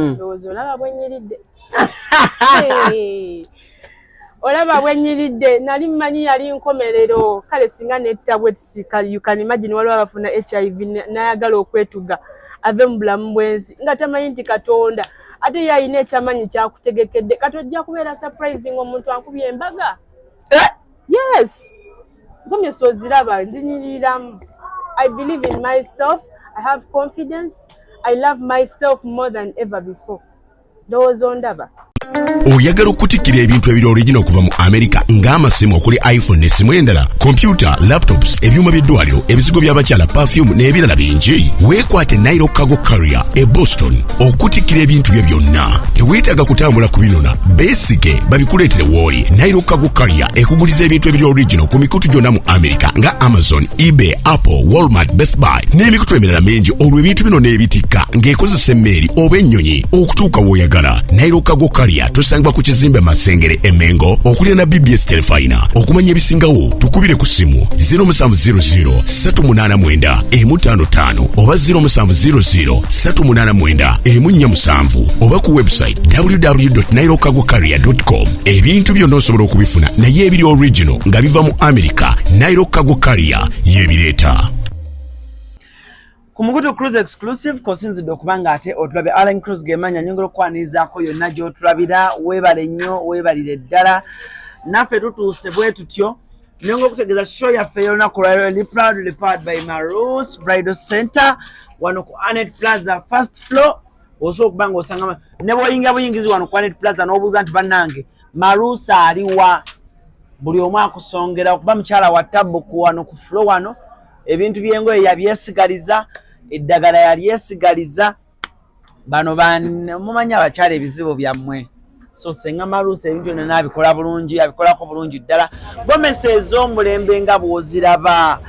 ndowooza olaba bwenyiridde. Olaba bwenyiridde nali mmanyi yali nkomerero kale singa nettabwe tisika you can imagine waliwo abafuna HIV nayagala okwetuga ave mu bulamu bwensi nga tamanyi nti Katonda ate yayina ekyamanyi kyakutegekedde katojja kubeera surprising omuntu ankubye embaga. Yes, gomye soziraba nzinyiriramu. I believe in myself. I have confidence. I love myself more than ever before. Ndowooza ondaba. Oyagala okutikira ebintu ebiri original kuva mu America ng'amasimu okuli iPhone n'essimu endala, computer, laptops, ebyuma by'eddwaliro, ebizigo by'abakyala, perfume n'ebirala bingi. Weekwate Nairo Cargo Carrier e Boston okutikira ebintu bye byonna. Teweetaaga kutambula kubinona, beesige babikuleetere w'oli. Nairo Cargo Carrier ekuguliza ebintu ebiri original ku mikutu gyonna mu America nga Amazon, eBay, Apple, Walmart, Best Buy n'emikutu emirala mingi. Olwo ebintu bino n'ebitikka ng'ekozesa emmeeri oba ennyonyi okutuuka w'oyagala. Nairo Cargo Carrier tusangwa ku kizimbe Masengere Emengo okulya na BBS Telefina. Okumanya ebisingawo tukubire ku simu 0700 389 155 oba 0700 389 147 oba ku website www.nairocargocarrier.com. Ebintu byonna osobola okubifuna naye ebiri original nga biva mu America. Nairo Cargo Carrier yebireeta. Kumugutu CRUZ exclusive kosinzidde okubanga ate otulabe ALLANCRUZ gemanya nyongera okwanizaako yonna gy'otulabira. Weebale nnyo, weebalire ddala. Naffe tutuuse bwe tutyo. Nyongera okutegeeza show yaffe y'olunaku lwaleero proudly powered by Marus Bridal Center wano ku Anet Plaza first floor. Osobola okubanga osanga ne bw'oyingira buyingizi wano ku Anet Plaza n'obuuza nti bannange Marus aliwa, buli omu akusongera okuba mukyala wa tabbuku wano ku floor wano. Ebintu by'engoye yabyesigaliza, eddagala yalyesigaliza. Bano mumanya abakyala ebizibu byammwe. So senga Marus ebintu byonna n'abikola bulungi, abikolako bulungi ddala. Gomesi ez'omulembe nga bw'oziraba.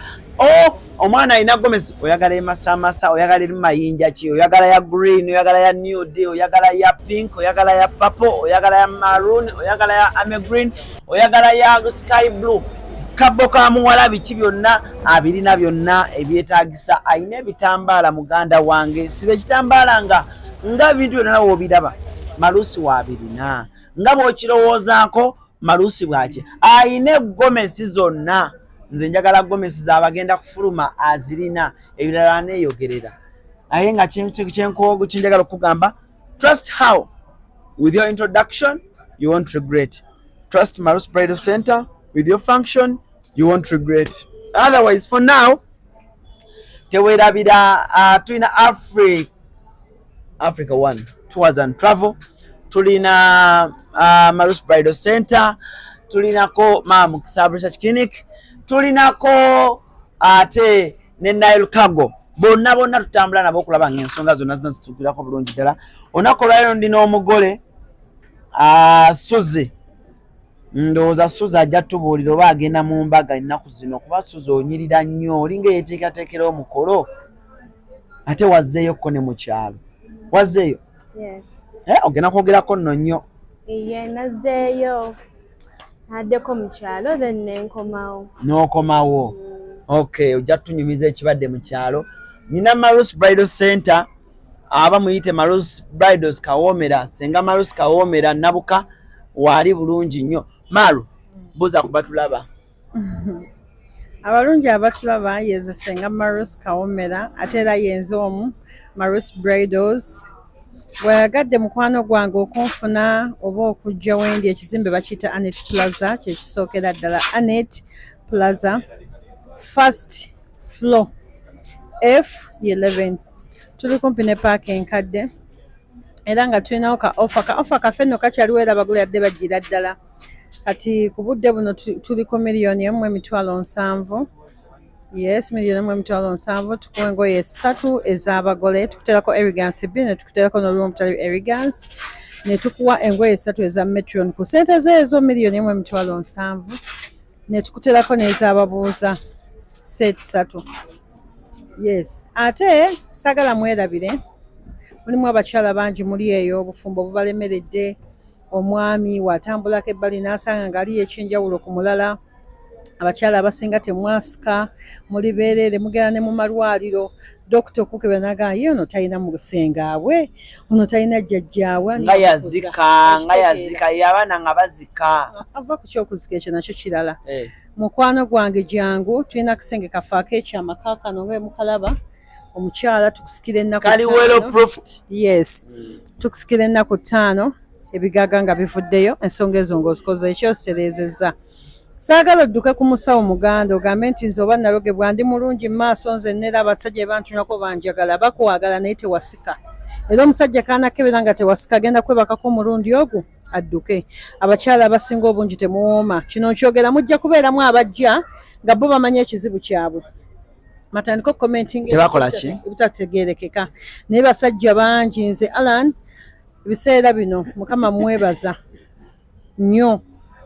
Omwana alina gomesi, oyagala emasamasa, oyagala eri mayinja ki, oyagala ya green, oyagala ya nude, oyagala ya pink, oyagala ya purple, oyagala ya maroon, oyagala ya ame green, oyagala ya sky blue. Kabbo ka muwala biki byonna abirina byonna ebyetaagisa. Ayina ebitambaala muganda wange, sibe kitambaala nga bintu byonna nawo obiraba Marus wabirina nga bw'okirowoozaako Marus bwaki ayina gomesi zonna. Nze njagala gomesi z'abagenda kufuluma azirina, ebirala neeyogerera naye nga kinjagala okugamba, trust how with your introduction you won't regret. Trust Marus Bridal Center with your function you won't regret. Otherwise for now tewerabira tulina Africa One Tours and Travel, tulina Marus Bridal Center, tulinako Mamu Research Clinic, tulinako ate ne Nairo Cargo. Bonna tutambula nabo okulaba ng'ensonga zonna zitukirako bulungi ddala. Olunaku olwaleero ndina omugole Suzie. Ndowooza Suzie ajja tubuulira oba agenda mu mbaga ennaku zino, kuba Suzie onyirira nnyo, olinga eyeteekateekera omukolo ate wazzeeyokko ne mu kyalo. Wazzeeyo? Yes. Ogenda kwogerako nno nnyo. Iye nazzeeyo addeko mu kyalo then nenkomawo. N'okomawo. Okay, ojja tunyumiza ekibadde mu kyalo. Nina Marus Bridal Center, aba muyite Marus Bridals Kawoomera, senga Marus Kawoomera nabuka wali bulungi nnyo. Maru, buza kubatulaba. Abalungi abatulaba yezo senga Marus Kawoomera ate era yenze omu Marus Bridals. Bwayagadde mukwano gwange okunfuna oba okujja wendi ekizimbe bakiyita Anet Plaza, kyekisookera ddala Anet Plaza first floor F11. Tuli kumpi ne paaka enkadde era nga tulinawo ka offer kaffe nno kakyaliwo era abagula yadde bagira ddala. Kati ku budde buno tuliko $1,700,000. Yes, $1,700,000. Tukuwa engoye 3 ez'abagole, tukuteerako elegance 2 ne tukuteerako n'olumu omutali elegance, ne tukuwa engoye 3 eza metron ku ssente zeezo $1,700,000, ne tukuteerako n'ez'ababuuza set 3. Yes, ate sagala mwerabire, mulimu abakyala bangi muli eyo obufumbo bubalemeredde. Omwami watambulako ebbali n'asanga ng'aliyo ekyenjawulo ku mulala. Abakyala abasinga temwasika, muli beerere, mugenda ne mu malwaliro. Dr. Kukebe naga yono talina musengawe ono talina jjajjaawe nga yazika yabana nga bazika ava ku kyokuzika ekyo nakyo kirala mukwano gwange jangu tulina kisenge kafaako ekyamakakano nga mukalaba omukyala tukusikira ennaku yes tukusikira ennaku 5 ebigaga nga bivuddeyo ensonga ezo ng'ozikoze ekyoserezeza saagala odduke ku musawo muganda ogambe nti nze oba nalogebwa ndi mulungi mu maaso nze nera abasajja bantunako banjagala bakuwagala naye tewasika era omusajja kaanakebera nga tewasika agenda kwebakako omulundi ogwo adduke abakyala abasinga obungi temuwooma kino nkyogera mujja kubeeramu abajja nga bo bamanya ekizibu kyabwe matandika commenting ebitategeerekeka naye basajja bangi nze Alan ebiseera bino mukama mwebaza nnyo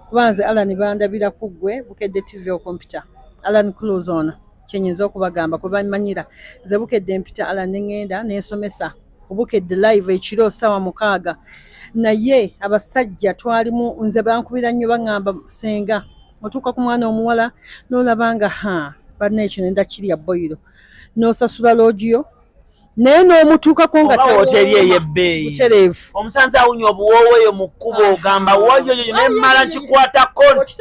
kuba nze Alan bandabira ku ggwe Bukedde TV computer ALLANCRUZ ono kyenyinza okubagamba kwe bamanyira nze Bukedde mpita Alan neŋŋenda n'ensomesa Bukedde live ekiro ssaawa 6 naye abasajja twalimu nze bankubira nnyo baŋŋamba senga otuuka ku mwana omuwala n'olabanga banna ekyo nenda kirya boyiro n'osasula loogiyo naye n'omutuukako nga hoteri ey'ebbeeyi butereevu omusanze awunya obuwoowo eyo mu kkubo ogamba woyoyo nemmala nkikwata konti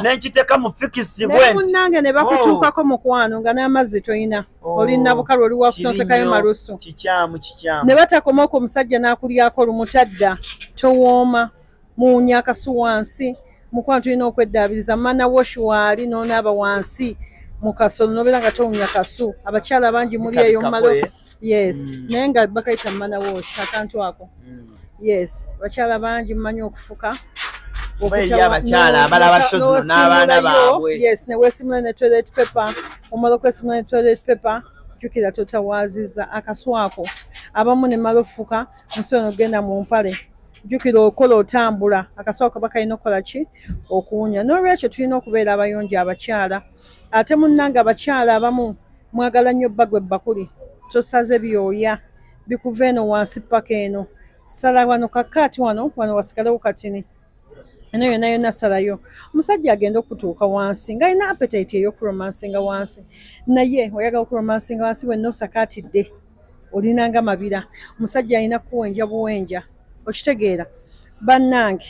nenkiteeka mu fikisi bwenti munnange ne bakutuukako mukwano nga n'amazzi toyina olina bukalu oli wakusonsekayo marusu kikyamu ne batakomako omusajja n'akulyako lumutadda towooma muwunya akasu wansi mukwano tulina okweddaabiriza mana woshi waali n'onaaba wansi mu kasolo nobeera nga towunya kasu abakyala bangi muli eyo malo yes naye nga bakayita mana woshi akantu ako yes bakyala bangi mumanyi okufuka abakyala abalaba shozi n'abaana baabwe yes ne weesimula ne toilet paper omala okwesimula ne toilet paper jjukira totawaaziza akasu ako abamu ne mala ofuka musono ogenda mu mpale jjukira okola otambula akasu ako kaba kalina okukola ki okuwunya n'olwekyo tulina okubeera abayonjo abakyala ate munnanga abakyala abamu mwagala nnyo bbagwe ebbakuli tosaze byoya bikuva eno wansi paka eno sala wano kakaati wano wasigalewo katini eno yonna yonna salayo omusajja agenda okutuuka wansi ng'alina appetite ey'okuromansinga wansi naye oyagala okuromansinga wansi wenna osakaatidde olinanga mabira omusajja alina kuwenja buwenja okitegeera bannange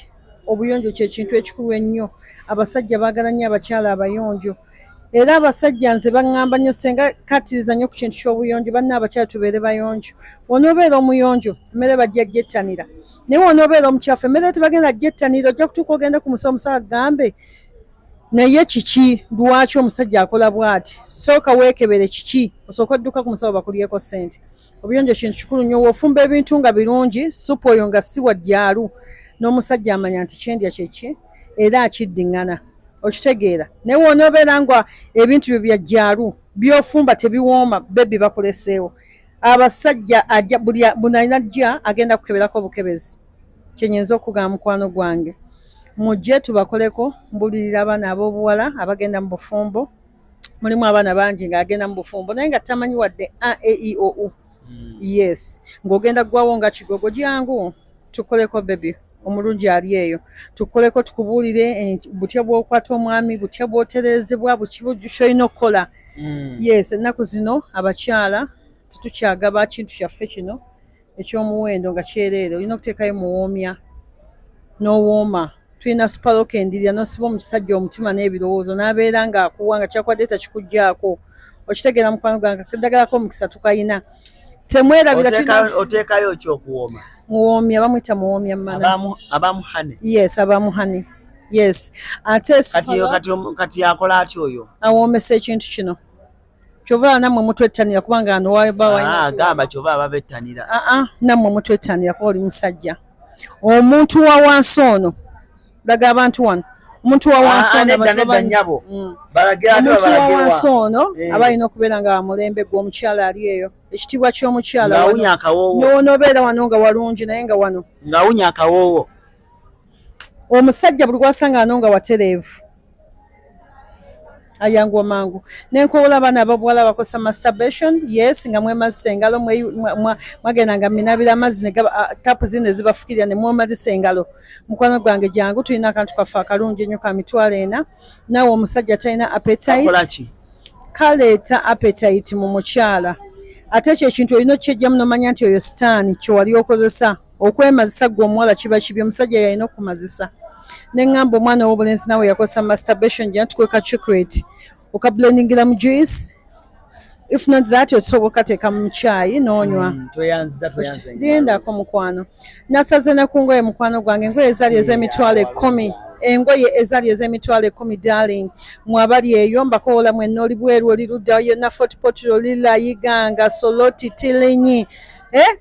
obuyonjo kyekintu ekikulu ennyo abasajja baagala nnyo abakyala abayonjo era abasajja nze baŋŋamba nnyo senga kattiriza nnyo ku kintu ky'obuyonjo banna abakyala tubeere bayonjo wonoobeera omuyonjo emmere bajja gjettanira naye wonoobeera omukyafu emmere tebagenda gjettanira ojja kutuuka ogenda ku musawo agambe naye kiki lwaki omusajja akola bw'ati sooka weekebere kiki osooka odduka ku musawo bakulyeko ssente obuyonjo kintu kikulu nnyo w'ofumba ebintu nga birungi supu oyo nga si wa ddyalu n'omusajja amanya nti kyendya kyeki era akiddiŋŋana okitegeera naye wonoobeera nga ebintu byo bya ddyalu byofumba tebiwooma bebi bakuleseewo abasajja ajja bunajja agenda kukeberako obukebezi kyenyinza okugamba mukwano gwange mujje tubakoleko mbulirira abaana ab'obuwala abagenda mu bufumbo mulimu abaana bangi ng'agenda mu bufumbo naye nga tamanyi wadde AEIOU yes ng'ogenda gwawo nga kigogo jangu tukoleko bebi omulungi ali eyo tukoleko tukubuulire butya bw'okwata omwami butya bw'oterezebwa kyolina okukola yes ennaku zino abakyala tetukyagaba kintu kyaffe kino eky'omuwendo nga kyereere olina okuteekayo muwoomya n'owooma tulina supalokendirya n'osiba omusajja omutima n'ebirowoozo n'abeera ng'akuwa nga kyakwadde takikuggyako okitegeera mukwano gwange kaddagalako omukisa tukayina temwerabira oteekayo ekyokuwooma muwoomya bamuyita muwoomya mana abamuhane yes abamuhane yes ate kati akola atya oyo awoomesa ekintu kino kyova nammwe mutwettanira kubanga ano gamba kyova ababettanira nammwe mutwettanira kuba oli musajja omuntu wa wansi ono laga abantu wano omuntu wa wansi ono aba alina okubeera nga wamulembe gwe omukyala ali eyo ekitiibwa ky'omukyala n'obeera wano nga walungi naye nga wano ng'awunya akawoowo omusajja buli gwasanga ano nga watereevu ayanguwa mangu nenkobola abaana ababuwala bakosa masturbation yes nga mwemazisa engalo mwagenda nga minabira amazzi tapu zino ezibafukirira ne mwemazisa engalo mukwano gwange jangu tulina akantu kaffe akalungi ennyo ka mitwalo 4 naawe omusajja talina appetite kaleeta appetite mu mukyala ate ekyo ekintu olina okyejjamu n'omanya nti oyo sitaani kyewali okozesa okwemazisa gwe omuwala kiba kibi omusajja yalina okumazisa ne ŋŋamba omwana ow'obulenzi nawe yakozesa masturbation gye natukweka chocolate okablendingira mu juice if not that osobola okateeka mu kyayi n'onywa lindako mukwano nasaze ne ku ngoye mukwano gwange engoye ezaali ez'emitwalo 10 engoye ezaali ez'emitwalo 10 darling mwabali eyo mbakoola mwenna oli bweru oli ludda yonna fortpotro lilayiganga soloti tilinyi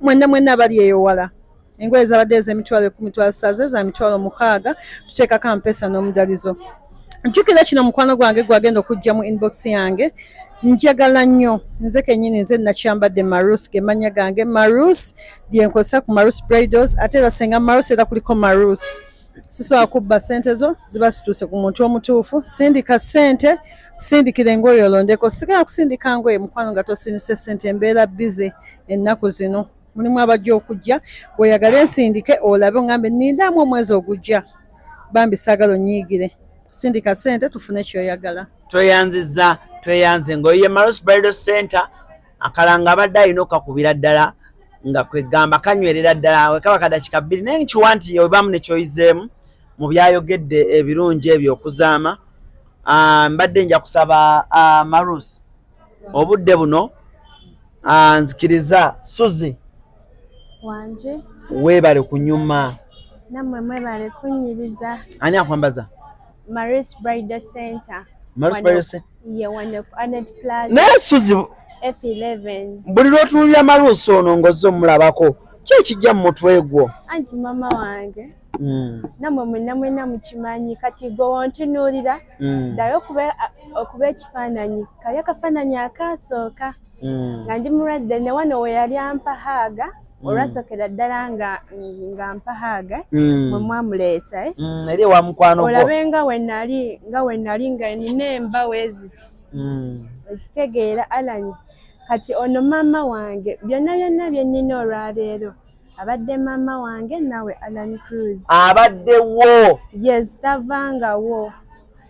mwenna abali eyo wala engoye zabadde ez'emitwalo 10 twasaze za mitwalo 6 tuteekako ampesa n'omudalizo njukira kino mukwano gwange gwagenda okujja mu inbox yange njagala nnyo nze kennyini nze nakyambadde Marus gemanya gange Marus lyenkozesa ku Marus bridals ate era senga Marus era kuliko Marus sisobola kubba ssente zo ziba situuse ku muntu omutuufu sindika ssente kusindikira engoye olondeko sigala kusindika ngoye mukwano nga tosindise ssente embeera busy ennaku zino mulimu abajja okujja bw'oyagala ensindike olabe oŋŋambe nindaamu omwezi ogujja bambi saagala onyiigire sindika ssente tufune kyoyagala tweyanze ng'oye Marus Bridal Center akalanga abadde alina okakubira ddala nga kwegamba kanywerera ddala wekaba kadakika 2 naye nkiwa nti obamu nekyoyizeemu mu byayogedde ebirungi ebyo okuzaama mbadde nja kusaba Marus obudde buno nzikiriza Suzie wanje weebale kunyuma namwe mwebale kunyiriza ani akwambaza Marus Bridal Center Marus Bridal Center one of Anet Plaza naye Suzie F11 buli lw'otunuulira Marus ono ng'ozze omulabako ki ekijja mu mutwe gwo anti mama wange namwe mwenna mukimanyi kati gwe wontunuulira ddayo okuba ekifaananyi kali akafaananyi akasooka nga ndi mulwadde ne wano we yali ampahaaga olwasokera ddala nga mpahaaga mwe mwamuleeta eri ewa mukwano gwo olabe nga we nali nga nina embawo eziti ekitegeera Alan kati ono mama wange byonna bye nnina olwaleero abadde mama wange nawe ALLANCRUZ abaddewo yes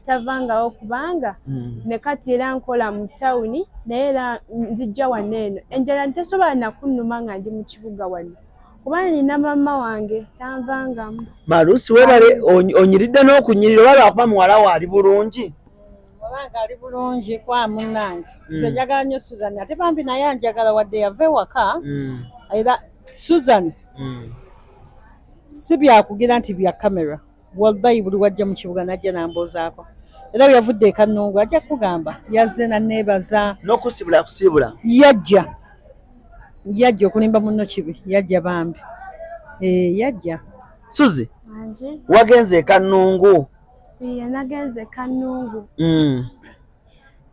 tavangawo kubanga ne kati era nkola mu tawuni naye era nzijja wano eno enjala ntesobola nakunnuma nga ndi mu kibuga wano kubanga nina mama wange tanvangamu Marus webale onyiridde n'okunyirira olaba akuba muwala wo ali bulungi olanga ali bulungi kwa munnange nze njagala nnyo Susan ate bambi naye anjagala wadde yava ewaka era Susan si byakugira nti bya kamera wallahi buli wajja mu kibuga najja nambuuzaako era bwe yavudde e Kannungu ajja kugamba yazze nanneebaza n'okusibula yajja okulimba munno kibi yajja bambi yajja Suzie wagenze e Kannungu nagenze Kannungu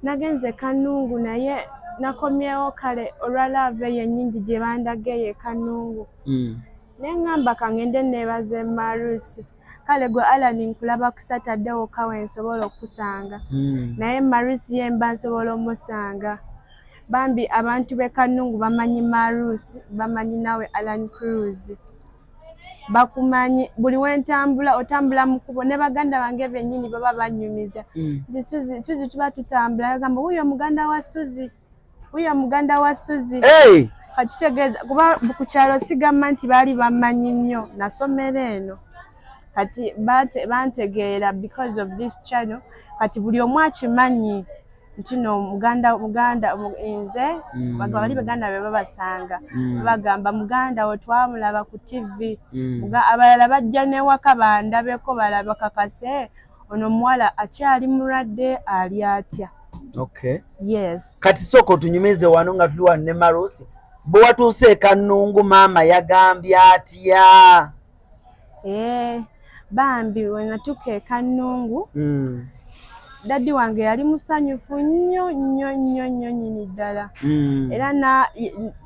nagenze Kannungu naye nakomyewo kale olwa lave yennyingi gye bandagayo e Kannungu ne ŋŋamba kangende neebaze Marus kale gwe Alan nkulaba ku Saturday wokka wensobola okusanga naye Marus ye mba nsobola omusanga bambi abantu b'e Kannungu bamanyi Marus bamanyi nawe ALLANCRUZ bakumanyi buli wentambula otambula mu kkubo ne baganda bange bennyini baba banyumiza nti Suzie tuba tutambula bagamba wuyo muganda wa Suzie kakitegeeza kuba ku kyalo sigamba nti baali bamanyi nnyo nasomera eno kati bantegeera because of this channel kati buli omu akimanyi nti no muganda nze bali baganda be babasanga bagamba muganda wo twamulaba ku TV abalala bajja n'ewaka bandabeko balaba kakase ono muwala akyali mulwadde ali atya yes kati sooka otunyumize wano nga tuli wano ne Marus bwe watuuse e Kannungu maama yagambye atya bambi we natuuka e Kannungu daddi wange yali musanyufu nnyo nyini ddala era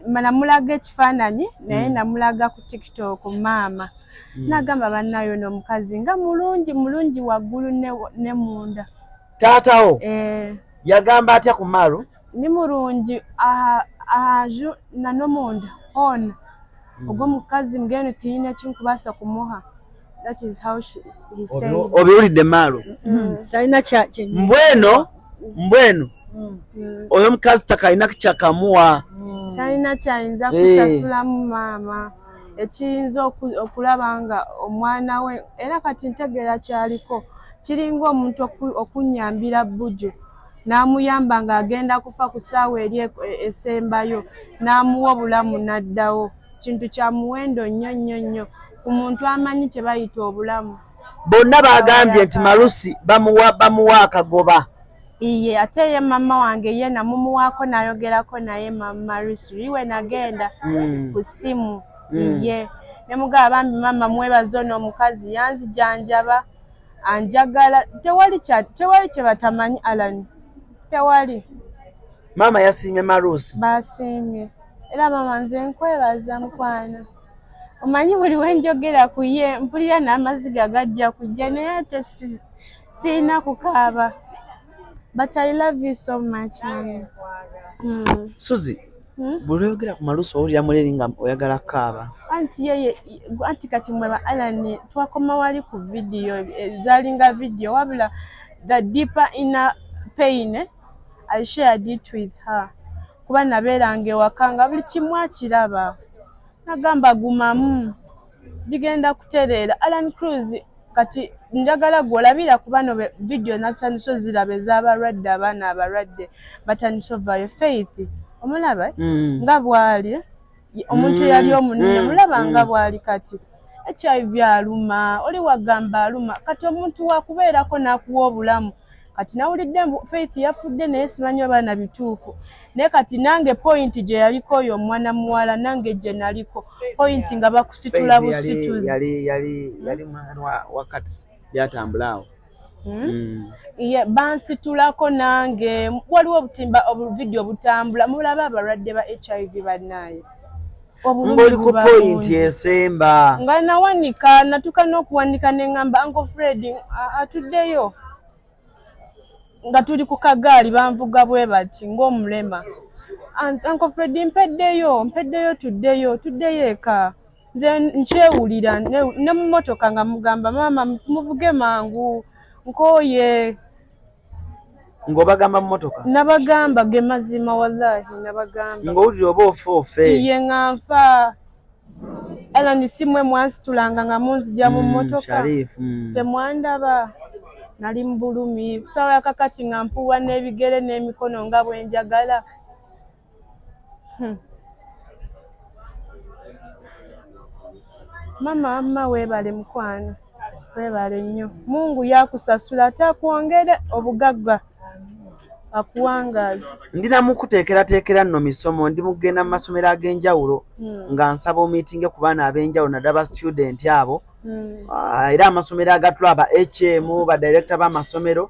namulaga ekifaananyi naye namulaga ku TikTok maama nagamba bannayo n'omukazi nga mulungi waggulu ne munda taatawo yagamba atya ku Maru ni mulungi aju nanomunda ona ogwo mukazi mgeno tiyina kinkubasa kumuha. That is how he said. Obiwulidde Maru talina mbweno oyo mukazi takalina kyakamuwa talina kyayinza kusasulamu maama ekiyinza okulaba nga omwana we era kati ntegeera kyaliko kiringa omuntu okunyambira bujju n'amuyamba ng'agenda kufa ku ssaawa eri esembayo n'amuwa obulamu n'addawo kintu kya muwendo nnyo ku muntu amanyi kye bayita obulamu. Bonna bagambye nti Marusi bamuwa akagoba. Iye ate ye mama wange ye namumuwaako nayogerako naye mama Marus iwe nagenda ku ssimu iye ne mugaba bambi mama mwebaza ono omukazi yanzijanjaba anjagala tewali kye batamanyi Alan tewali. Mama yasiimye Marus. Basiimye era mama nze nkwebaza mukwana omanyi buli wenjogera ku ye mpulira n'amaziga gajja kujja naye ate siina kukaaba. But I love you so much, man. Suzie, buli oyogera ku Marus owulira muleri nga oyagala kaaba. Anti kati mweba Alan twakoma wali ku video zalinga video wabula the deeper inner pain I shared it with her. Kuba nabeeranga ewaka nga buli kimu akiraba. Nagamba gumamu bigenda kutereera. ALLANCRUZ kati njagala gwolabira ku bano video natandise zirabe z'abalwadde abaana abalwadde batandise ovayo Faith omulaba nga bwali omuntu yali omunene mulaba nga bwali kati HIV aluma oli wagamba aluma kati omuntu wakubeerako n'akuwa obulamu kati nawulidde Faith yafudde naye simanyi oba na bituufu naye kati nange point gye yaliko oyo omwana muwala nange gye naliko point nga bakusitula busituzi yali mwana wakati byatambula awo. Iye bansitulako nange waliwo obutimba obuvideo butambula mulaba abalwadde ba HIV bannaye ng'oli ku point esemba nga nawanika natuka n'okuwanika ne ngamba Uncle Fred atuddeyo nga tuli ku kagaali banvuga bwe bati ng'omulema Uncle Fred mpeddeyo tuddeyo eka nze nkyewulira ne mu mmotoka nga mugamba mama muvuge mangu nkoye ng'obagamba mu mmotoka nabagamba ge mazima wallahi nabagamba ng'owulira oba ofoofe iye nga nfa era nisimwe mwansitulanga nga munzija mu mmotoka temwandaba nali mu bulumi kusaawa yakakati nga mpuwa n'ebigere n'emikono nga bwe njagala. Mama weebale mukwano weebale nnyo Mungu yakusasula atakwongere obugagga akuwangaazi. Ndinamu kuteekerateekera nno misomo ndi mugenda mu masomero ag'enjawulo nga nsaba omiitinge ku baana ab'enjawulo naddala student abo era amasomero agatulaba HM badirector b'amasomero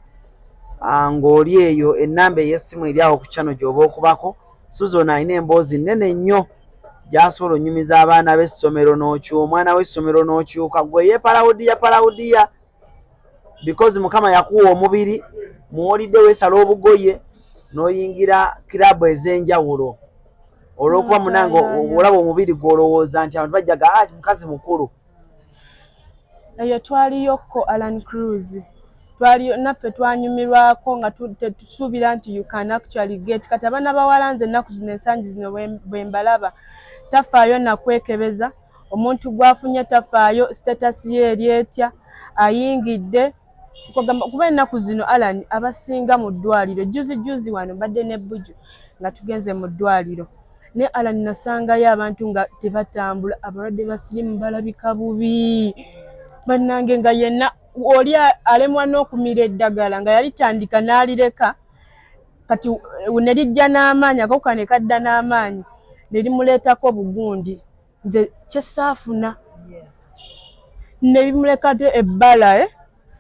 ng'oli eyo ennamba ey'essimu eri awo ku channel gy'oba okubako Suzie ono alina emboozi nnene nnyo gy'asobola onyumiza abaana b'essomero n'okyuka omwana w'essomero n'okyuka gwe yeepalawudiya because Mukama yakuwa omubiri muwolidde weesala obugoye n'oyingira kirabu ez'enjawulo olw'okuba munange olaba omubiri gw'olowooza nti abantu bajjaga mukazi mukulu. Eyo twaliyokko ALLANCRUZ twaliyo naffe twanyumirwako nga tusuubira nti you can actually get kati abaana bawala nze ennaku zino ensangi zino bwe mbalaba tafaayo nakwekebeza omuntu gwafunye tafaayo status ye eri etya ayingidde kuba ennaku zino Alan abasinga mu ddwaliro juzi wano mbadde ne Bujju nga tugenze mu ddwaliro ne Alan nasangayo abantu nga tebatambula abalwadde basirimu balabika bubi bannange nga yenna oli alemwa n'okumira eddagala nga yalitandika n'alireka kati ne lijja n'amaanyi akawuka ne kadda n'amaanyi ne limuleetako obugundi nze kyesaafuna ne bimuleka ebbala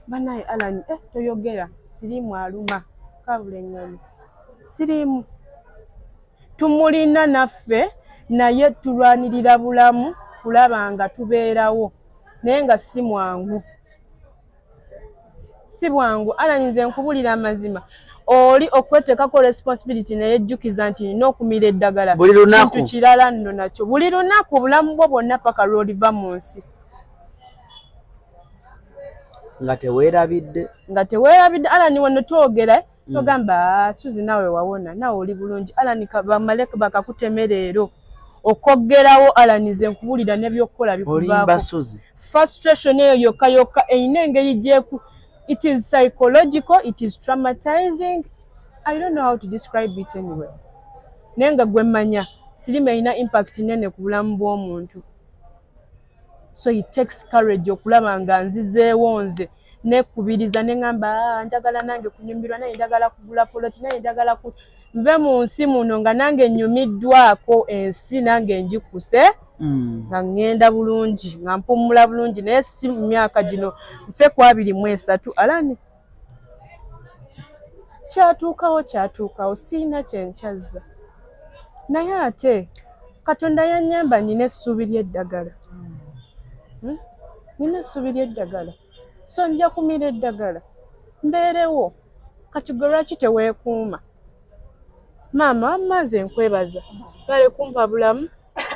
banaye Alan toyogera sirimu aluma kabula ennyonyi sirimu tumulina naffe naye tulwanirira bulamu kulaba nga tubeerawo naye nga si bwangu Alan nze nkubulira amazima oli okweteekako responsibility neyejjukiza nti nina okumira eddagala kintu kirala nno nakyo buli lunaku obulamu bwo bwonna paka lw'oliva mu nsi nga teweerabidde Alan wano twogera togamba Suzie nawe wawona nawe oli bulungi Allan bamale bakakutemera leero okoggerawo Allan nze nkubulira n'ebyokukola bikuvaako frustration eyo yokka eyina engeri gyeku. It is psychological, it is traumatizing. I don't know how to describe it anyway. Nenga gwe manya sirima ina impact nene ku bulamu bw'omuntu. So it takes courage okulaba nga nzizeewo nze nekubiriza nengamba njagala nange kunyumirwa naye njagala kugula poloti naye njagala nve mu nsi muno nga nange nyumiddwako ensi nange njikuse nga ngenda bulungi nga mpumula bulungi naye si mu myaka gino nfe ku 23 Allan kyatuukawo siina kyenkyazza naye ate Katonda yannyamba nina essuubi ly'eddagala. Nina essuubi ly'eddagala so nja kumira eddagala mbeerewo kati gwe lwaki teweekuuma maama nze nkwebaza bale kumpa bulamu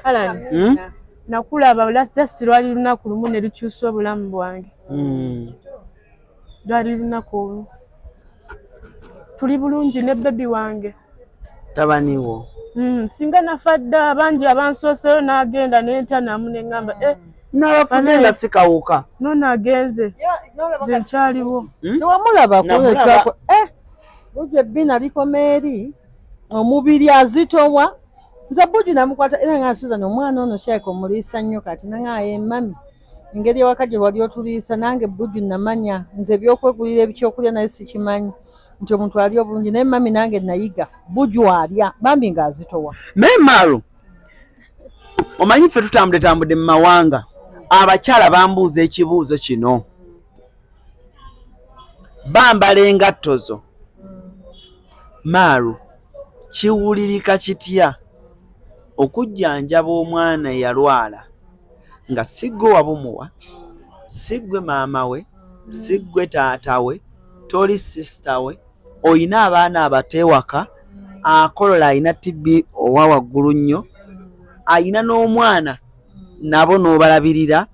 Allan nakulaba last lwali lunaku lumu ne lukyusa obulamu bwange lwali lunaku olwo tuli bulungi ne bebi wange tabaniwo singa nafadda abangi abansooseyo n'agenda n'entanamu neŋŋamba n'abafudde sikawuka nona agenze nze nkyaliwo tewamulaba kulekako bujja ebbina likomeeri omubiri azitowa nze bujju namukwata era nga Susan omwana ono kyayika omuliisa nnyo kati naŋaayo mami engeri ewaka gye wali otuliisa nange bujju namanya nze ebyokwegulira ebikyokulya naye sikimanyi nti omuntu ali obulungi naye mami nange nayiga bujju alya bambi ng'azitowa Maru omanyi ffe tutambudde mu mawanga abakyala bambuuza ekibuuzo kino bambala engatto zo Maru kiwulirika kitya okujjanjaba omwana eyalwala nga siggwe wabumuwa siggwe maama we siggwe taata we toli sisita we oyina abaana abateewaka akolola ayina TB owa waggulu nnyo ayina n'omwana nabo n'obalabirira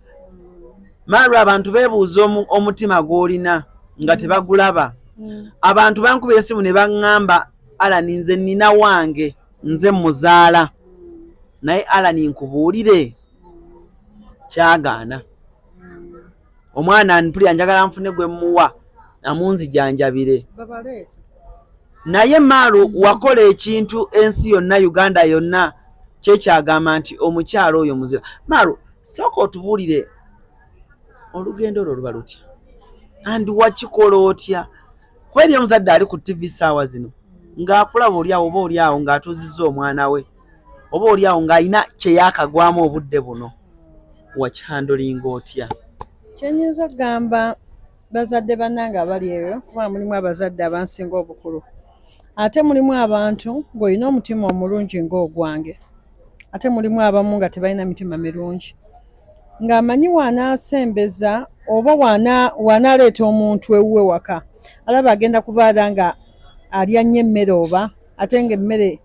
Maru abantu beebuuza omutima gw'olina nga tebagulaba abantu bankubira essimu ne baŋŋamba Allan nze nina wange nze muzaala naye Allan nkubuulire kyagaana omwana mpulira njagala nfune gwe muwa amunzijanjabire naye Maru wakola ekintu ensi yonna Uganda yonna kyekyagamba nti omukyalo oyo muzira. Maru sooka otubuulire olugendo olwo luba lutya andi wakikola otya kweri omuzadde ali ku TV saawa zino ng'akulaba oliawo oba oliawo ng'atuzizza omwana we oba oliawo ng'alina kyeyakagwamu obudde buno wakihandolinga otya? Kyenyinza okugamba bazadde bannange abali eyo kuba mulimu abazadde abansinga obukulu ate mulimu abantu ng'olina omutima omulungi ng'ogwange ate mulimu abamu nga tebalina mitima mirungi ng'amanyi wanaasembeza oba wanaaleeta omuntu ewuwe waka alaba agenda kubaala nga alya nnyo emmere oba ate ng'emmere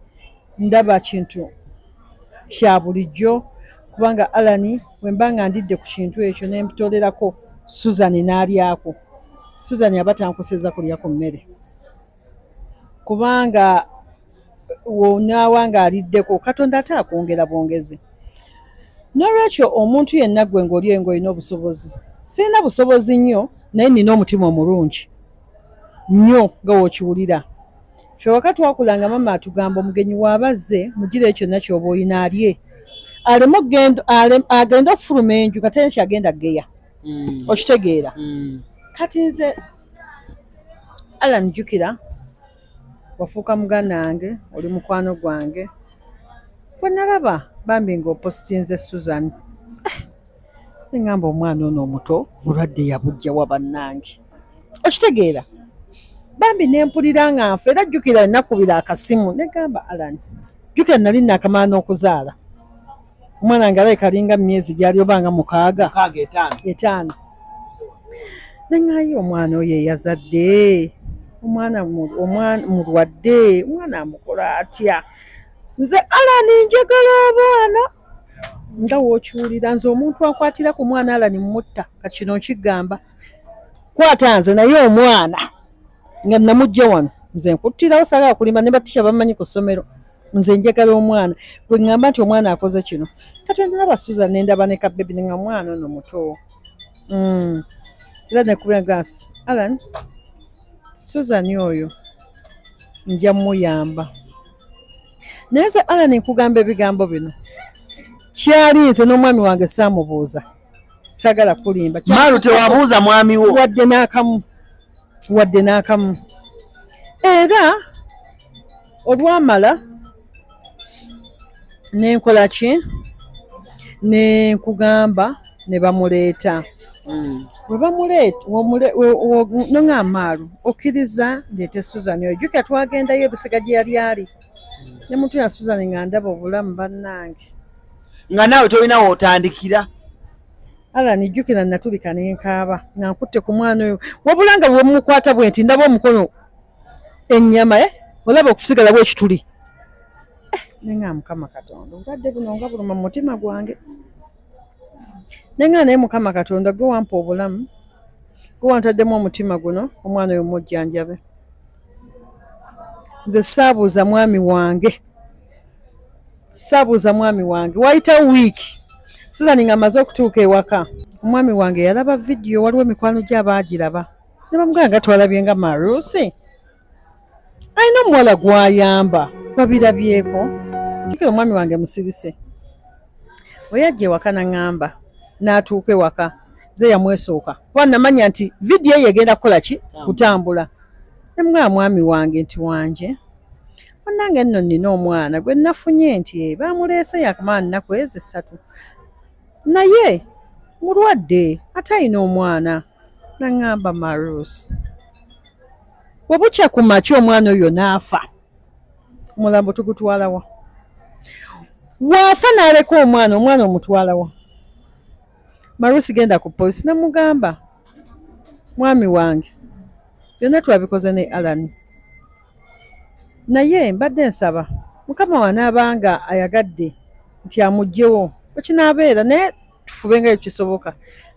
ndaba kintu kya bulijjo kubanga Allan bwe mba nga ndidde ku kintu ekyo ne mpitolerako Susan n'alyako Susan aba tankoseza kulya ku mmere kubanga wonaawa ng'aliddeko Katonda ate akwongera bwongezi. N'olwekyo omuntu yenna gwe ng'oli ng'olina obusobozi sirina busobozi nnyo naye nina omutima omulungi nnyo nga w'okiwulira. Ffe wakati wakulanga mama atugamba omugenyi w'abazze mugira ekyo kyonna ky'oba olina alye agenda okufuluma enju kate kyagenda geya okitegeera kati nze Allan jjukira wafuuka muganda wange oli mukwano gwange bwe nalaba bambi ng'opositinze Susan neŋŋamba omwana ono omuto mulwadde yabujja wa bannange okitegeera bambi nempulira nga nfe era jjukira nakubira akasimu negamba Allan jjukira nali nakamala n'okuzaala omwana wange alabika alinga myezi gyali obanga 5 neŋŋayo omwana oyo eyazadde omwana mulwadde omwana amukola atya nze Allan njagala abaana nga w'okiwulira nze omuntu akwatira ku mwana Allan mutta kati kino nkigamba kwata nze naye omwana nga namugja wano nze nkuttirawo saagala kulimba ne batisha bamanyi ku ssomero nze njagala omwana bwe ŋŋamba nti omwana akoze kino kati ndaba Susan ne ndaba ne kabebi ne nga mwana ono muto era nekubira gas Alan Susan oyo nja muyamba naye ze Alan nkugamba ebigambo bino kyali nze n'omwami wange saamubuuza sagala kulimba Maru tewabuuza mwami wo wadde n'akamu era olwamala nenkola ki nenkugamba ne bamuleeta bwe bamuleeta nonga Maru okkiriza ndeete Susan oyo jjukira twagendayo ebisiga gye yali ali ne muntu ya Susan nga ndaba obulamu bannange nga naawe tolina wootandikira Alan jjukira natulika nenkaaba nga nkutte ku mwana oyo wabula nga bwe mukwata bwe nti ndaba omukono ennyama olaba okusigala bwekituli nenga Mukama Katonda obulwadde buno nga buluma mu mutima gwange nenga naye Mukama Katonda gwe wampa obulamu gwe wantaddemu omutima guno omwana oyo mujjanjabe nze saabuuza mwami wange wayitawo wiiki Susan nga amaze okutuuka ewaka omwami wange yalaba vidiyo waliwo emikwano gye abaagiraba ne bamugamba nga twalabye nga Marus alina omuwala gw'ayamba babirabyeko jjukira omwami wange musirise bwe yajja ewaka naŋŋamba n'atuuka ewaka ze yamwesooka kuba namanya nti vidiyo ye egenda kukola ki kutambula ne mugamba mwami wange nti wanje onnange nno nnina omwana gwe nafunye nti baamuleese yakamala nnaku ezo 3 naye mulwadde ate alina omwana naŋŋamba Marus bwe bukya ku makya omwana oyo n'afa omulambo tugutwalawa waafa n'aleka omwana omutwalawa Marus genda ku polisi namugamba mwami wange byonna twabikoze ne Alan naye mbadde nsaba Mukama wanaabanga ayagadde nti amuggyewo wekinaabeera naye tufube nga ekisoboka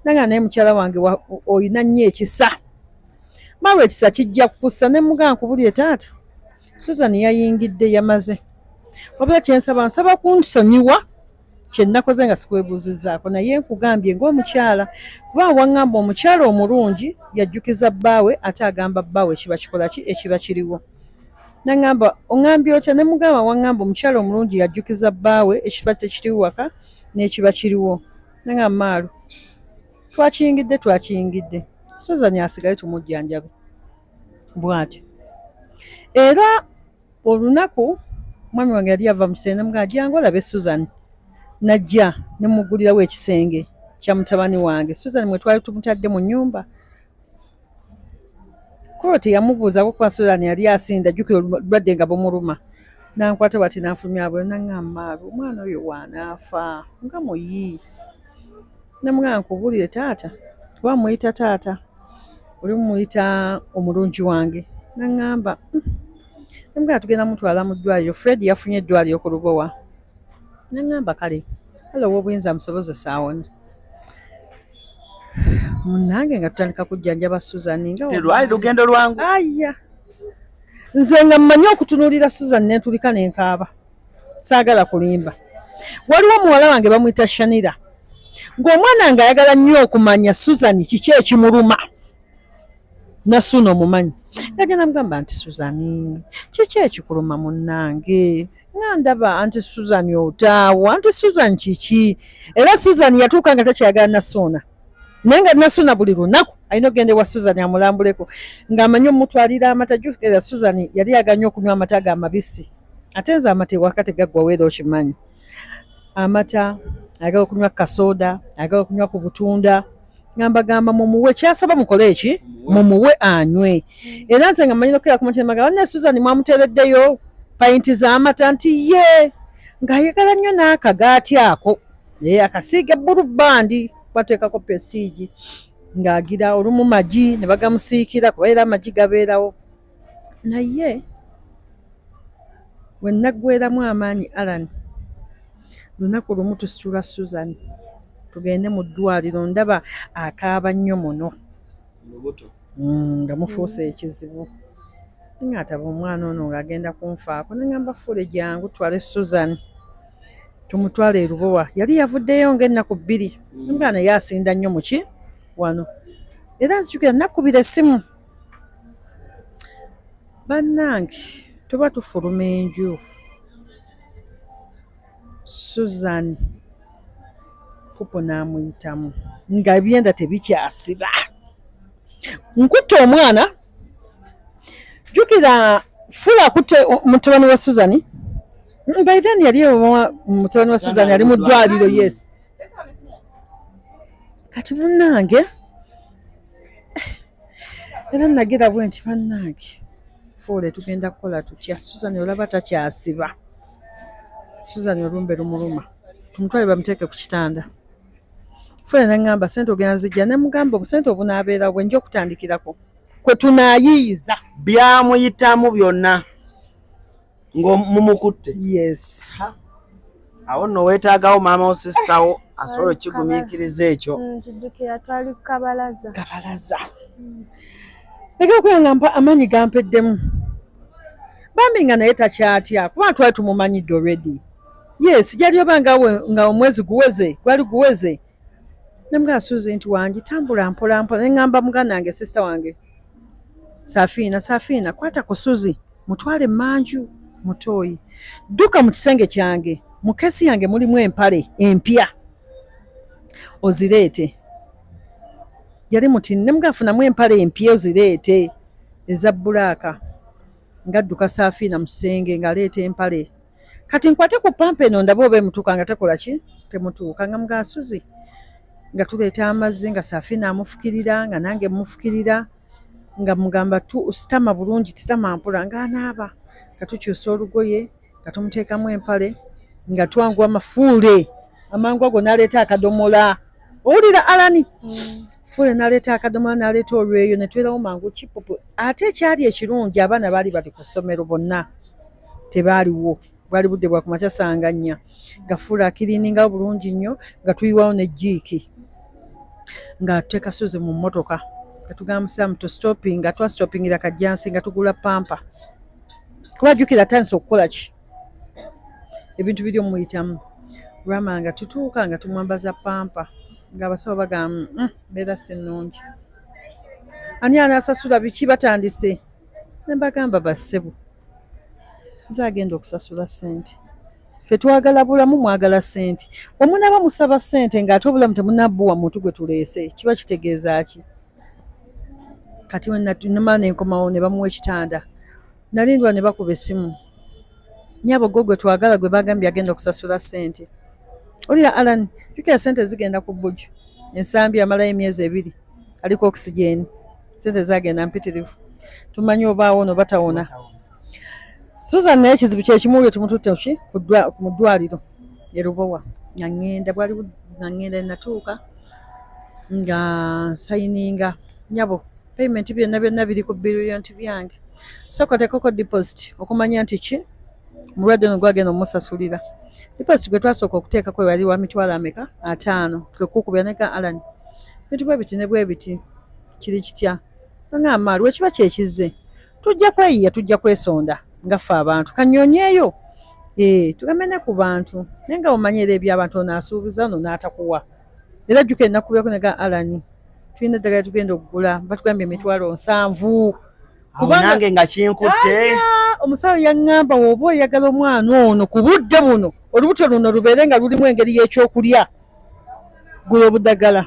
nanga naye mukyala wange olina nnyo ekisa maawe ekisa kijja kukussa ne mugamba nkubulye taata Susan yayingidde yamaze wabula nsaba kunsonyiwa kye nnakoze nga sikwebuuzizzaako naye nkugambye ng'omukyala kuba waŋŋamba omukyala omulungi yajjukiza bbaawe ate agamba bbaawe ekiba kikola ki ekiba kiriwo naŋŋamba oŋŋambye otya ne mugamba waŋŋamba omukyala omulungi yajjukiza bbaawe ekiba tekiri waka n'ekiba kiriwo naŋŋamba Maalu twakiyingidde Susan asigale tumujjanjabe bw'ati era olunaku mwami wange yali ava mu kisenge namugamba jangu olabe Susan najja ne mugulirawo ekisenge kya mutabani wange Susan mwe twali tumutadde mu nnyumba kuba teyamubuuzako kuba Susan yali asinda jjukira olwadde nga bumuluma nankwata bwati nanfulumya bwe naŋŋamba Maalu omwana oyo waanaafa nga muyi namugamba nkubulire taata kuba muyita taata oli muyita omulungi wange naŋŋamba namugamba tugenda mutwala mu ddwaliro Fred yafunye eddwaliro ku Lubowa naŋŋamba kale owa obuyinza musobozesa awone munnange nga tutandika kujjanjaba Susan nga terwali lugendo lwangu aya nze nga mmanyi okutunuulira Susan nentulika nenkaaba saagala kulimba waliwo omuwala wange bamuyita Shanira ng'omwana nga ayagala nnyo okumanya Susan kiki ekimuluma Nasuno omumanyi yagenda mugamba nti Susan kiki ekikuluma munnange nga ndaba anti Susan otaawa anti Susan kiki era Susan yatuuka nga takyagala Nasuna naye nga Nasuna buli lunaku alina okugenda ewa Susan amulambuleko ng'amanyi omutwalira amata jjukira Susan yali aganya okunywa amata ga mabisi ate nze amata ewaka tegaggwawo era okimanyi amata ayagala okunywa kasoda ayagala okunywa ku butunda ngambagamba mumuwe kyasaba mukole eki mumuwe anywe era nze nga mmanyi okera kumakyamaga wanne Susan mwamuteereddeyo payinti z'amata nti ye ng'ayagala nnyo n'akagaati ako akasiige bbulu bandi bateekako prestige ng'agira olumu magi ne bagamusiikira kuba era amagi gabeerawo naye we naggweeramu amaanyi Alan lunaku lumu tusitula Susan tugende mu ddwaliro ndaba akaaba nnyo muno nga mufuuse ekizibu Ng'ataba omwana ono ng'agenda kunfaako ne ngamba Fule jangu twale Susan tumutwale Lubowa yali yavuddeyo ng'ennaku 2 omwana yasinda nnyo muki wano era nzijukira nakubira essimu bannange tuba tufuluma enju Susan pupo n'amuyitamu nga ebyenda tebikyasiba nkutte omwana jukira Fula akutte mutabani wa Susan by then yali mutabani wa Susan yali mu ddwaliro yes kati munnange era nagira bwe nti bannange Fula tugenda kukola tutya Susan olaba takyasiba Susan olumbe lumuluma tumutwale bamuteeke ku kitanda Fula n'angamba sente ogenda zijja ne mugamba obusente obunaabeera bwe nja okutandikirako kwe tunaayiiza byamuyitamu byonna ng'omumukutte yes awo nno weetaagawo maama wo sisitawo asobola okigumiikiriza ekyo Njijjukira twali ku kabalaza Ega okuyangamba amaanyi gampeddemu bambi nga naye takyatya kuba twali tumumanyidde already yes yali oba nga omwezi guweze gwali guweze namugaa Suzie nti wangi tambula mpola mpola neŋŋamba muganda wange sisita wange Safiina kwata ku Suzie mutwale manju mutooyi dduka mu kisenge kyange mu keesi yange mulimu empale empya ozireete yali muti nemugafunamu empale empya ozireete eza bbulaaka ngadduka Safiina mu kisenge ng'aleeta empale kati nkwate ku pampa eno ndabe oba emutuuka nga tekola ki temutuuka nga mugaa Suzie nga tuleeta amazzi nga Safiina amufukirira nga nange mufukirira nga mugamba sitama bulungi tisitama mpola ng'anaaba nga tukyusa olugoye nga tumuteekamu empale nga twanguwa mafuule amangu ago n'aleeta akadomola owulira alani Fule n'aleeta akadomola n'aleeta olweyo ne twerawo mangu kipupu ate ekyali ekirungi abaana baali bali ku ssomero bonna tebaaliwo bwali budde bwa kumakya ssanga 4 nga Fule akiriiningawo bulungi nnyo nga tuyiwawo ne jiiki nga tuteeka Suzie mu mmotoka nga tugamba Musaamu stopping nga twastopingira kajjansi nga tugula pampa kuba jjukira atandise okukola ki ebintu biri omuyitamu lwamala nga tutuuka nga tumwambaza pampa ng'abasawo bagamba mbeera si nnungi ani anaasasula biki batandise ne mbagamba bassebo nze agenda okusasula ssente ffe twagala bulamu mwagala ssente omunaaba musaba ssente ng'ate obulamu temunabbuwa muntu gwe tuleese kiba kitegeeza ki kati wenamala nenkomawo ne bamuwa ekitanda nalindwa ne bakuba essimu nnyabo gwe twagala gwe bagambye agenda okusasula ssente olira Alan jukira ssente zigenda ku bbujju ensambi amalayo emyezi 2 aliko okisigeni ssente zagenda mpitirivu tumanyi obaawo no batawona Susan naye ekizibu kyekimuwulyo tumututte ki mu ddwaliro e Lubowa ng'angenda bwali ng'angenda natuuka nga sayininga nyabo payment byonna biri ku billion byange soko tekoko deposit okumanya nti ki mulwadde ono gwagenda omusasulira deposit gwe twasooka okuteeka kwe wali wa mitwalo ameka 5 twekukubya neka Alan bintu bwe biti ne bwe biti kiri kitya nga amaali wekiba kyekizze tujja kweyiya tujja kwesonda nga ffe abantu kanyonyeeyo tugambe ne ku bantu naye nga omanyira eby'abantu onaasuubiza ono n'atakuwa era jjuka ennakubyako nega Alan tulina eddagala tugenda okugula batugambye emitwalo 7 nange nga kinkutte omusawo yaŋŋamba woba oyagala omwana ono ku budde buno olubuto luno lubeere nga lulimu engeri y'ekyokulya gula obudagala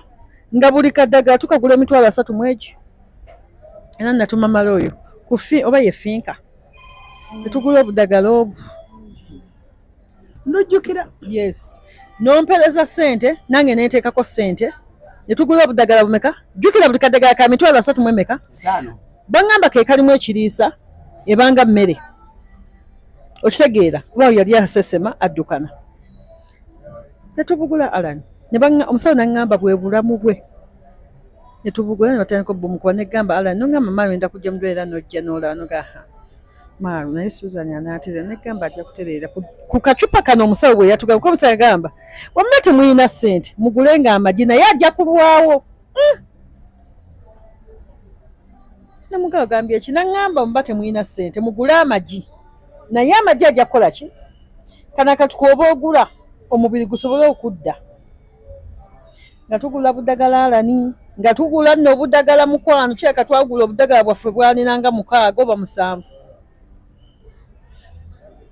nga buli kaddagala tukagula emitwalo 3 mwegi era natuma mala oyo oba yefinka netugula obudagala obwo nojjukira yes nompereza ssente nange neteekako ssente netugula obudagala bumeka jjukira buli kaddagala ka mitwalo 3 mu emeka baŋŋamba ke kalimu ekiriisa ebanga mmere okitegeera kuba yali asesema addukana netubugula Alan omusawo naŋŋamba bwe bulamu bwe netubugula ne batandika obbumukuba negamba Alan nongamba maalo enda kujja mudwaliro era nojja n'olaba nogaha maalo naye Susan anaatera negamba ajja kutereera ku kacupa kano omusawo bwe yatugamba kuba omusawo yagamba wamma temulina ssente mugulenga amagi naye ajja kulwawo Namugalo gambye kinangamba mbate muina sente mugula amagi. Naye amagi ajja kukola ki? Kana katukoba ogula omubiri gusobole okudda. Nga tugula budagala alani, nga tugula nno budagala mukwano kyeka twagula obudagala bwaffe bwalinanga 6 oba 7.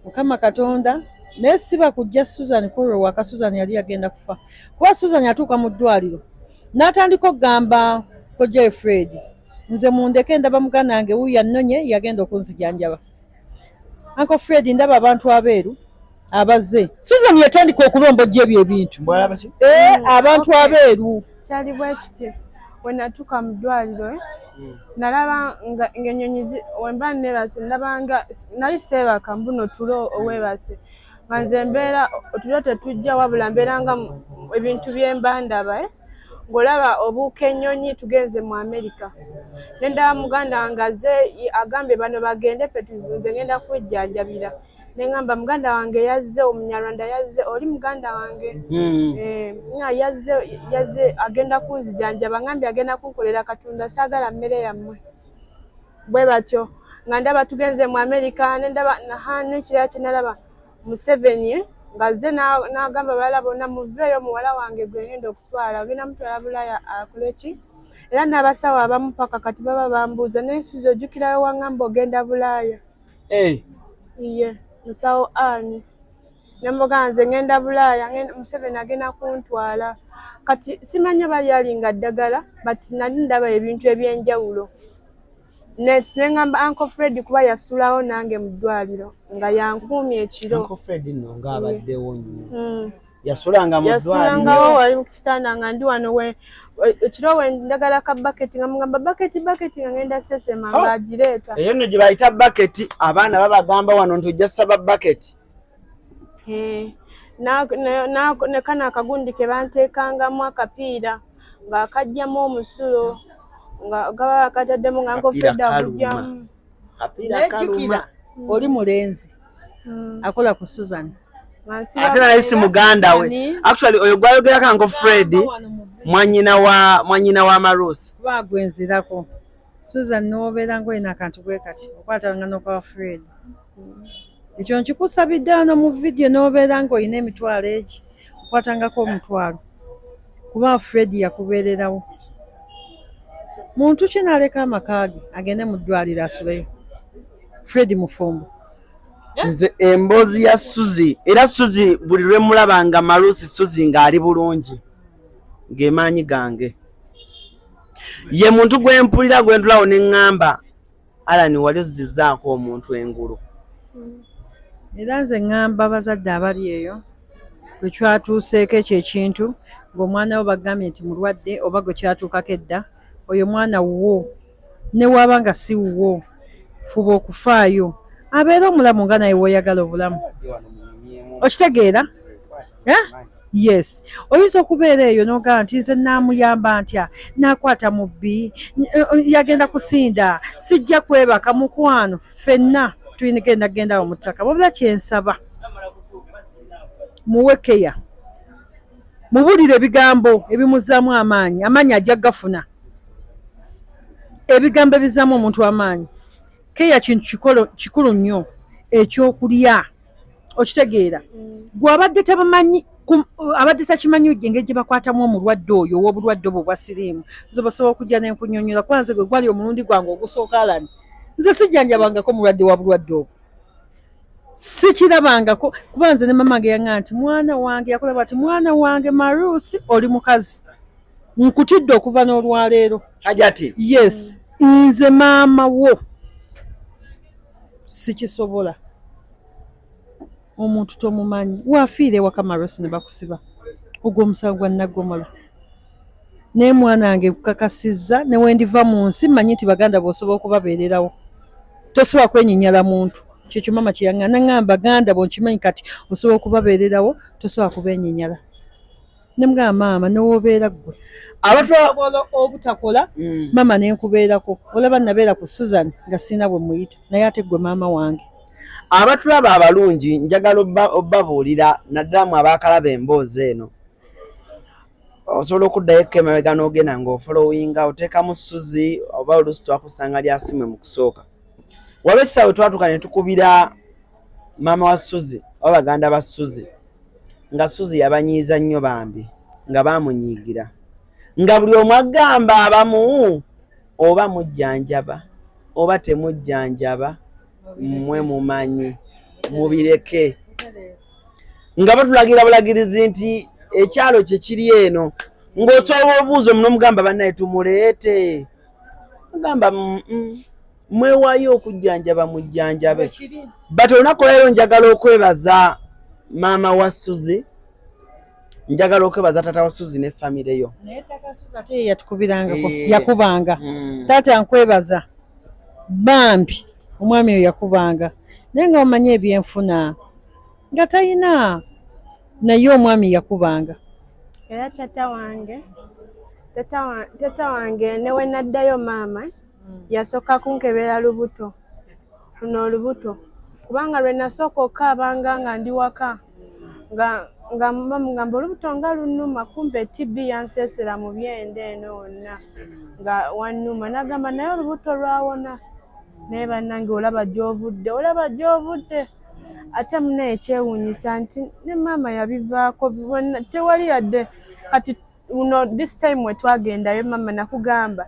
Mukama Katonda nesiba kujja Susan Koro waka Susan yali agenda kufa. Kuba Susan atuuka mu ddwaliro n'atandika okugamba ko Joy Fred, nze mundeke ndaba muganda wange wuuyo annonye yagenda okunzijanjaba. Uncle Fred ndaba abantu abeeru abaze. Susan yatandika okulombojja ebyo ebintu. Abantu abeeru. Kyali bwe kiti we natuuka mu ddwaliro nalaba ng'ennyonyi wemba neebase ndabanga nali seebaka mbuno tulo oweebase nga nze mbeera otulo tetujja wabula mbeeranga ebintu byemba ndaba ng'olaba obuuka ennyonyi tugenze mu Amerika. Ne ndaba muganda wange aze agambe bano bagende ffe nze ngenda kwejjanjabira. Ne ngamba muganda wange yazze Omunyarwanda yazze oli muganda wange yazze agenda kunzijanjaba ngambye agenda kunkolera Katonda saagala mmere yammwe. Bwe batyo nga ndaba tugenze mu Amerika ne ndaba n'ekirala kye nalaba Museveni ng'azze n'agamba balala bonna muveeyo muwala wange gwe ngenda okutwala ogenda mutwala Bulaaya akole ki? Era n'abasawo abamu paka kati baba bambuuza naye Suzie ojjukirayo wangamba ogenda Bulaaya. Iye musawo ani nemboga nze ngenda Bulaaya Museveni agenda kuntwala kati simanyi bali alinga ddagala but nali ndaba ebintu ebyenjawulo. Nengamba Uncle Fred kuba yasulawo nange mu ddwaliro nga yankuumye ekiro. Uncle Fred nno ng'abaddewo nnyo. Yasulanga mu ddwaliro. Yasulangawo wali mu kitanda nga ndi wano ekiro we ndagala ka baketi nga mugamba baketi nga ngenda sesema nga agireeta. Eyo nno gye bayita baketi abaana babagamba wano ntujja saba baketi. Ne kana akagundi ke banteekangamu akapiira ng'akajjamu omusulo nga gaba akataddemu nga Uncle Fred agujjamu. Kapiira kaluma. Oli mulenzi akola ku Susan. Ate naye si muganda we. Actually oyo gwayogerako Uncle Fred mwanyina wa Marus. Bagwenzirako. Susan n'obeera ng'olina akantu bwe kati okwatangana kwa Fred. Ekyo nkikusabidde wano mu vidiyo n'obeera ng'olina emitwalo egi okwatangako omutwalo. Kuba Fred yakubeererawo. Muntu ki n'aleka amaka ge agende mu ddwaliro asuleyo? Fred mufumbo. Nze emboozi ya Suzie era Suzie buli lwe mulabanga Marus Suzie ng'ali bulungi ng'emaanyi gange. Ye muntu gwe mpulira gwe ntulawo ne ŋŋamba Alani wali ozizzaako omuntu engulu. Era nze ŋŋamba abazadde abali eyo bwe kyatuuseeko ekyo ekintu ng'omwana wo bagambye nti mulwadde oba gwe kyatuukako edda oyo mwana wuwo ne waaba nga si wuwo fuba okufaayo abeera omulamu nga naye w'oyagala obulamu. Okitegeera? Yes. Oyinza okubeera eyo n'ogamba nti nze naamuyamba ntya n'akwata mu bbi yagenda kusinda sijja kwebaka mukwano ffenna tuyina gendawo mu ttaka wabula kyensaba muwe keya mubulire ebigambo ebimuzzaamu amaanyi ajja gafuna ebigambo ebizaamu omuntu amaanyi keya kintu kikulu nnyo ekyokulya. Okitegeera gwe abadde takimanyi engeri gye bakwatamu omulwadde oyo ow'obulwadde obwo obwa siriimu nze basobola okujja n'enkunyonnyola kuba nze gwe gwali omulundi gwange ogusooka Alani nze sijjanjabangako mulwadde wa bulwadde obwo sikirabangako kuba nze ne mama ge yaŋŋamba nti mwana wange yakulaba ati mwana wange Marus oli mukazi nkutidde okuva n'olwaleero. Hajati? Yes. Nze maama wo sikisobola. Omuntu tomumanyi waafiire ewaka Marus ne bakusiba ogwo omusango gwa naggomola naye mwana wange nkukakasizza ne wendiva mu nsi mmanyi nti baganda bw'osobola okubabeererawo tosobola kwenyinyala muntu. Kyekyo mama kye yaŋŋamba naŋŋamba baganda bw'onkimanyi kati osobola okubabeererawo tosobola kubenyinyala. Ne mugamba maama n'owobeera ggwe abasobola obutakola mama ne nkubeerako olaba nabeera ku Susan nga sirina bwe muyita naye ate ggwe maama wange. Abatulaba abalungi njagala obbabuulira naddala mu abaakalaba emboozi eno. osobola okuddayo emabega n'ogenda ng'ofolowinga oteekamu Suzie oba oluusi twakusanga lyasimwe mu kusooka. Waliwo ekiseera bwe twatuuka ne tukubira maama wa Suzie oba baganda ba Suzie nga Suzie yabanyiiza nnyo bambi nga baamunyiigira nga buli omu agamba abamu oba mujjanjaba oba temujjanjaba mmwe mumanyi mubireke nga batulagira bulagirizi nti ekyalo kye kiri eno ng'osobola obuuza omuno omugamba bannaye tumuleete agamba mwewaayo okujjanjaba mujjanjabe. But olunaku leero njagala okwebaza maama wa Suzie, njagala okwebaza taata wa Suzie ne famire yo. Naye taata Suzie ate ye yatukubirangako yakubanga taata nkwebaza bambi omwami oyo yakubanga naye nga omanye ebyenfuna nga talina naye omwami yakubanga. Era tata wange ne we naddayo maama yasooka kunkebera lubuto luno olubuto kubanga lwe nasooka okaabanga nga ndi waka nga mugamba olubuto nga lunuma kumbe TB yansesera mu byende eno wonna nga wannuma nagamba naye olubuto lwawona naye bannange olaba gy'ovudde ate muna ekyewuunyisa nti ne maama yabivaako tewali yadde kati uno this time we twagendayo maama nakugamba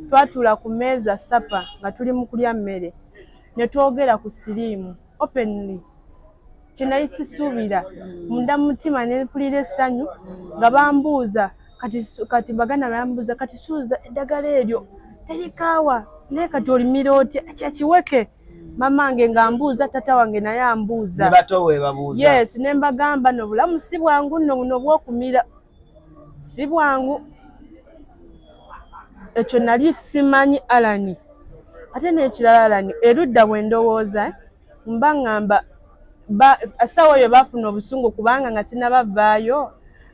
twatuula ku meeza sapa nga tuli mu kulya mmere ne twogera ku siriimu openly kinayi sisuubira munda mutima ne mpulira essanyu nga bambuuza kati baganda bambuuza kati Suzie eddagala eryo terikaawa naye kati olimira otya kyekiweke mamange nga mbuuza tata wange naye ambuuza yes ne mbagamba n'obulamu si bwangu nno buno bw'okumira si bwangu ekyo nali simanyi Alani ate n'ekirala Alani erudda bwe ndowooza mba ngamba asawa oyo baafuna obusungu kubanga nga sinabavaayo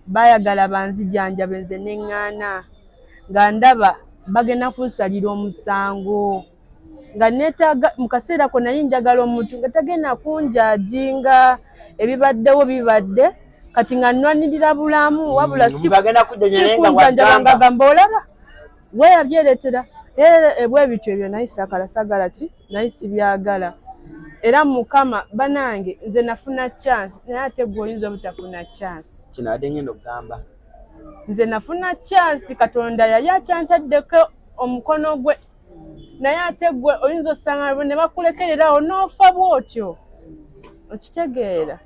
baayagala banzijanjabe nze neŋŋaana nga ndaba bagenda kunsalira omusango nga neetaaga mu kaseera ko naye njagala omuntu nga tagenda kunjajinga ebibaddewo bibadde kati nga nnwanirira bulamu wabula sikunjanjaba nga gamba olaba we yabyereetera bwe bityo ebyo naye saagala ki naye sibyagala era Mukama banange nze nafuna chance naye ate gwe oyinza obutafuna chance kino adde ngenda okugamba nze nafuna chance Katonda yali akyantaddeko omukono gwe naye ate gwe oyinza osanga ne bakulekererawo n'ofa bw'otyo okitegeera.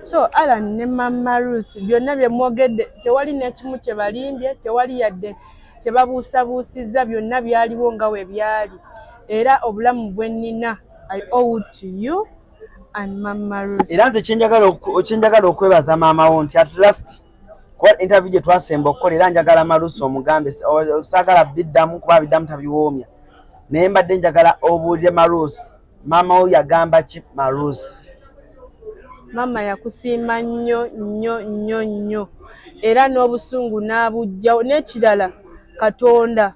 So Alani ne Mama Marus byonna bye mwogedde tewali n'ekimu kye balimbye tewali yadde kye babuusabuusizza byonna byaliwo nga we byali era obulamu bwe nnina I owe to you and Mama Marus. Era nze kyenjagala okwebaza maama wo nti at last kuba interview gye twasemba okukola era njagala Marus omugambe saagala biddamu kuba biddamu tabiwoomya naye mbadde njagala obuulire Marus maama wo yagamba ki Marus? Mama yakusiima nnyo era n'obusungu n'abujjawo n'ekirala Katonda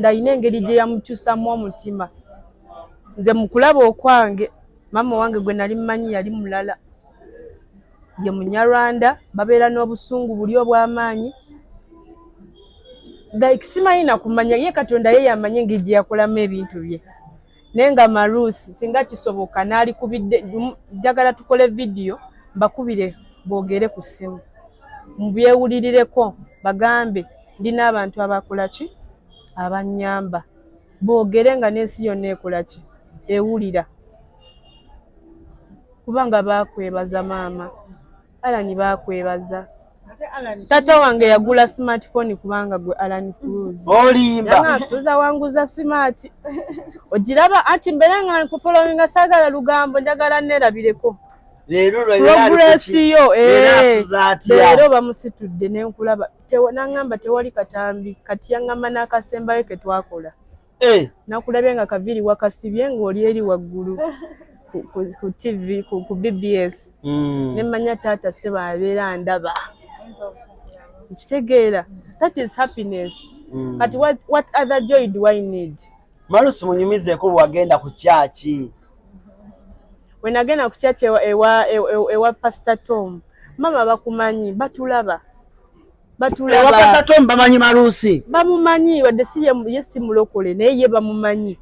alina engeri gye yamukyusamu omutima. Nze mu kulaba okwange maama wange gwe nali mmanyi yali mulala ye Munyarwanda babeera n'obusungu buli obw'amaanyi like simanyi nakumanya ye Katonda ye yamanyi engeri gye yakolamu ebintu bye naye nga Marus singa kisoboka n'alikubidde njagala tukole vidiyo mbakubire boogere ku ssimu mubyewulirireko bagambe ndina abantu abakola ki abannyamba boogere nga n'ensi yonna ekola ki ewulira kubanga baakwebaza maama Alani baakwebaza tata wange yagula smartphone kubanga gwe ALLANCRUZ olimba Suzie wanguza smart ogiraba anti mbere nga nkufollowinga saagala lugambo njagala nerabireko progressiyo leero bamusitudde nenkulaba nangamba tewali katambi kati yaŋŋamba n'akasembayo ke twakola nakulabye nga kaviri wakasibye ng'oli eri waggulu ku TV ku BBS nemmanya taata seba abeera ndaba nkitegeera that is happiness but what other joy do I need? Marus munyumizeeko wagenda ku kyaki? We nagenda ku kyaki ewa Pastor Tom mama bakumanyi batulaba batulaba wapasa Tom bamanyi Marusi bamumanyi wadde si mulokole naye ye bamumanyi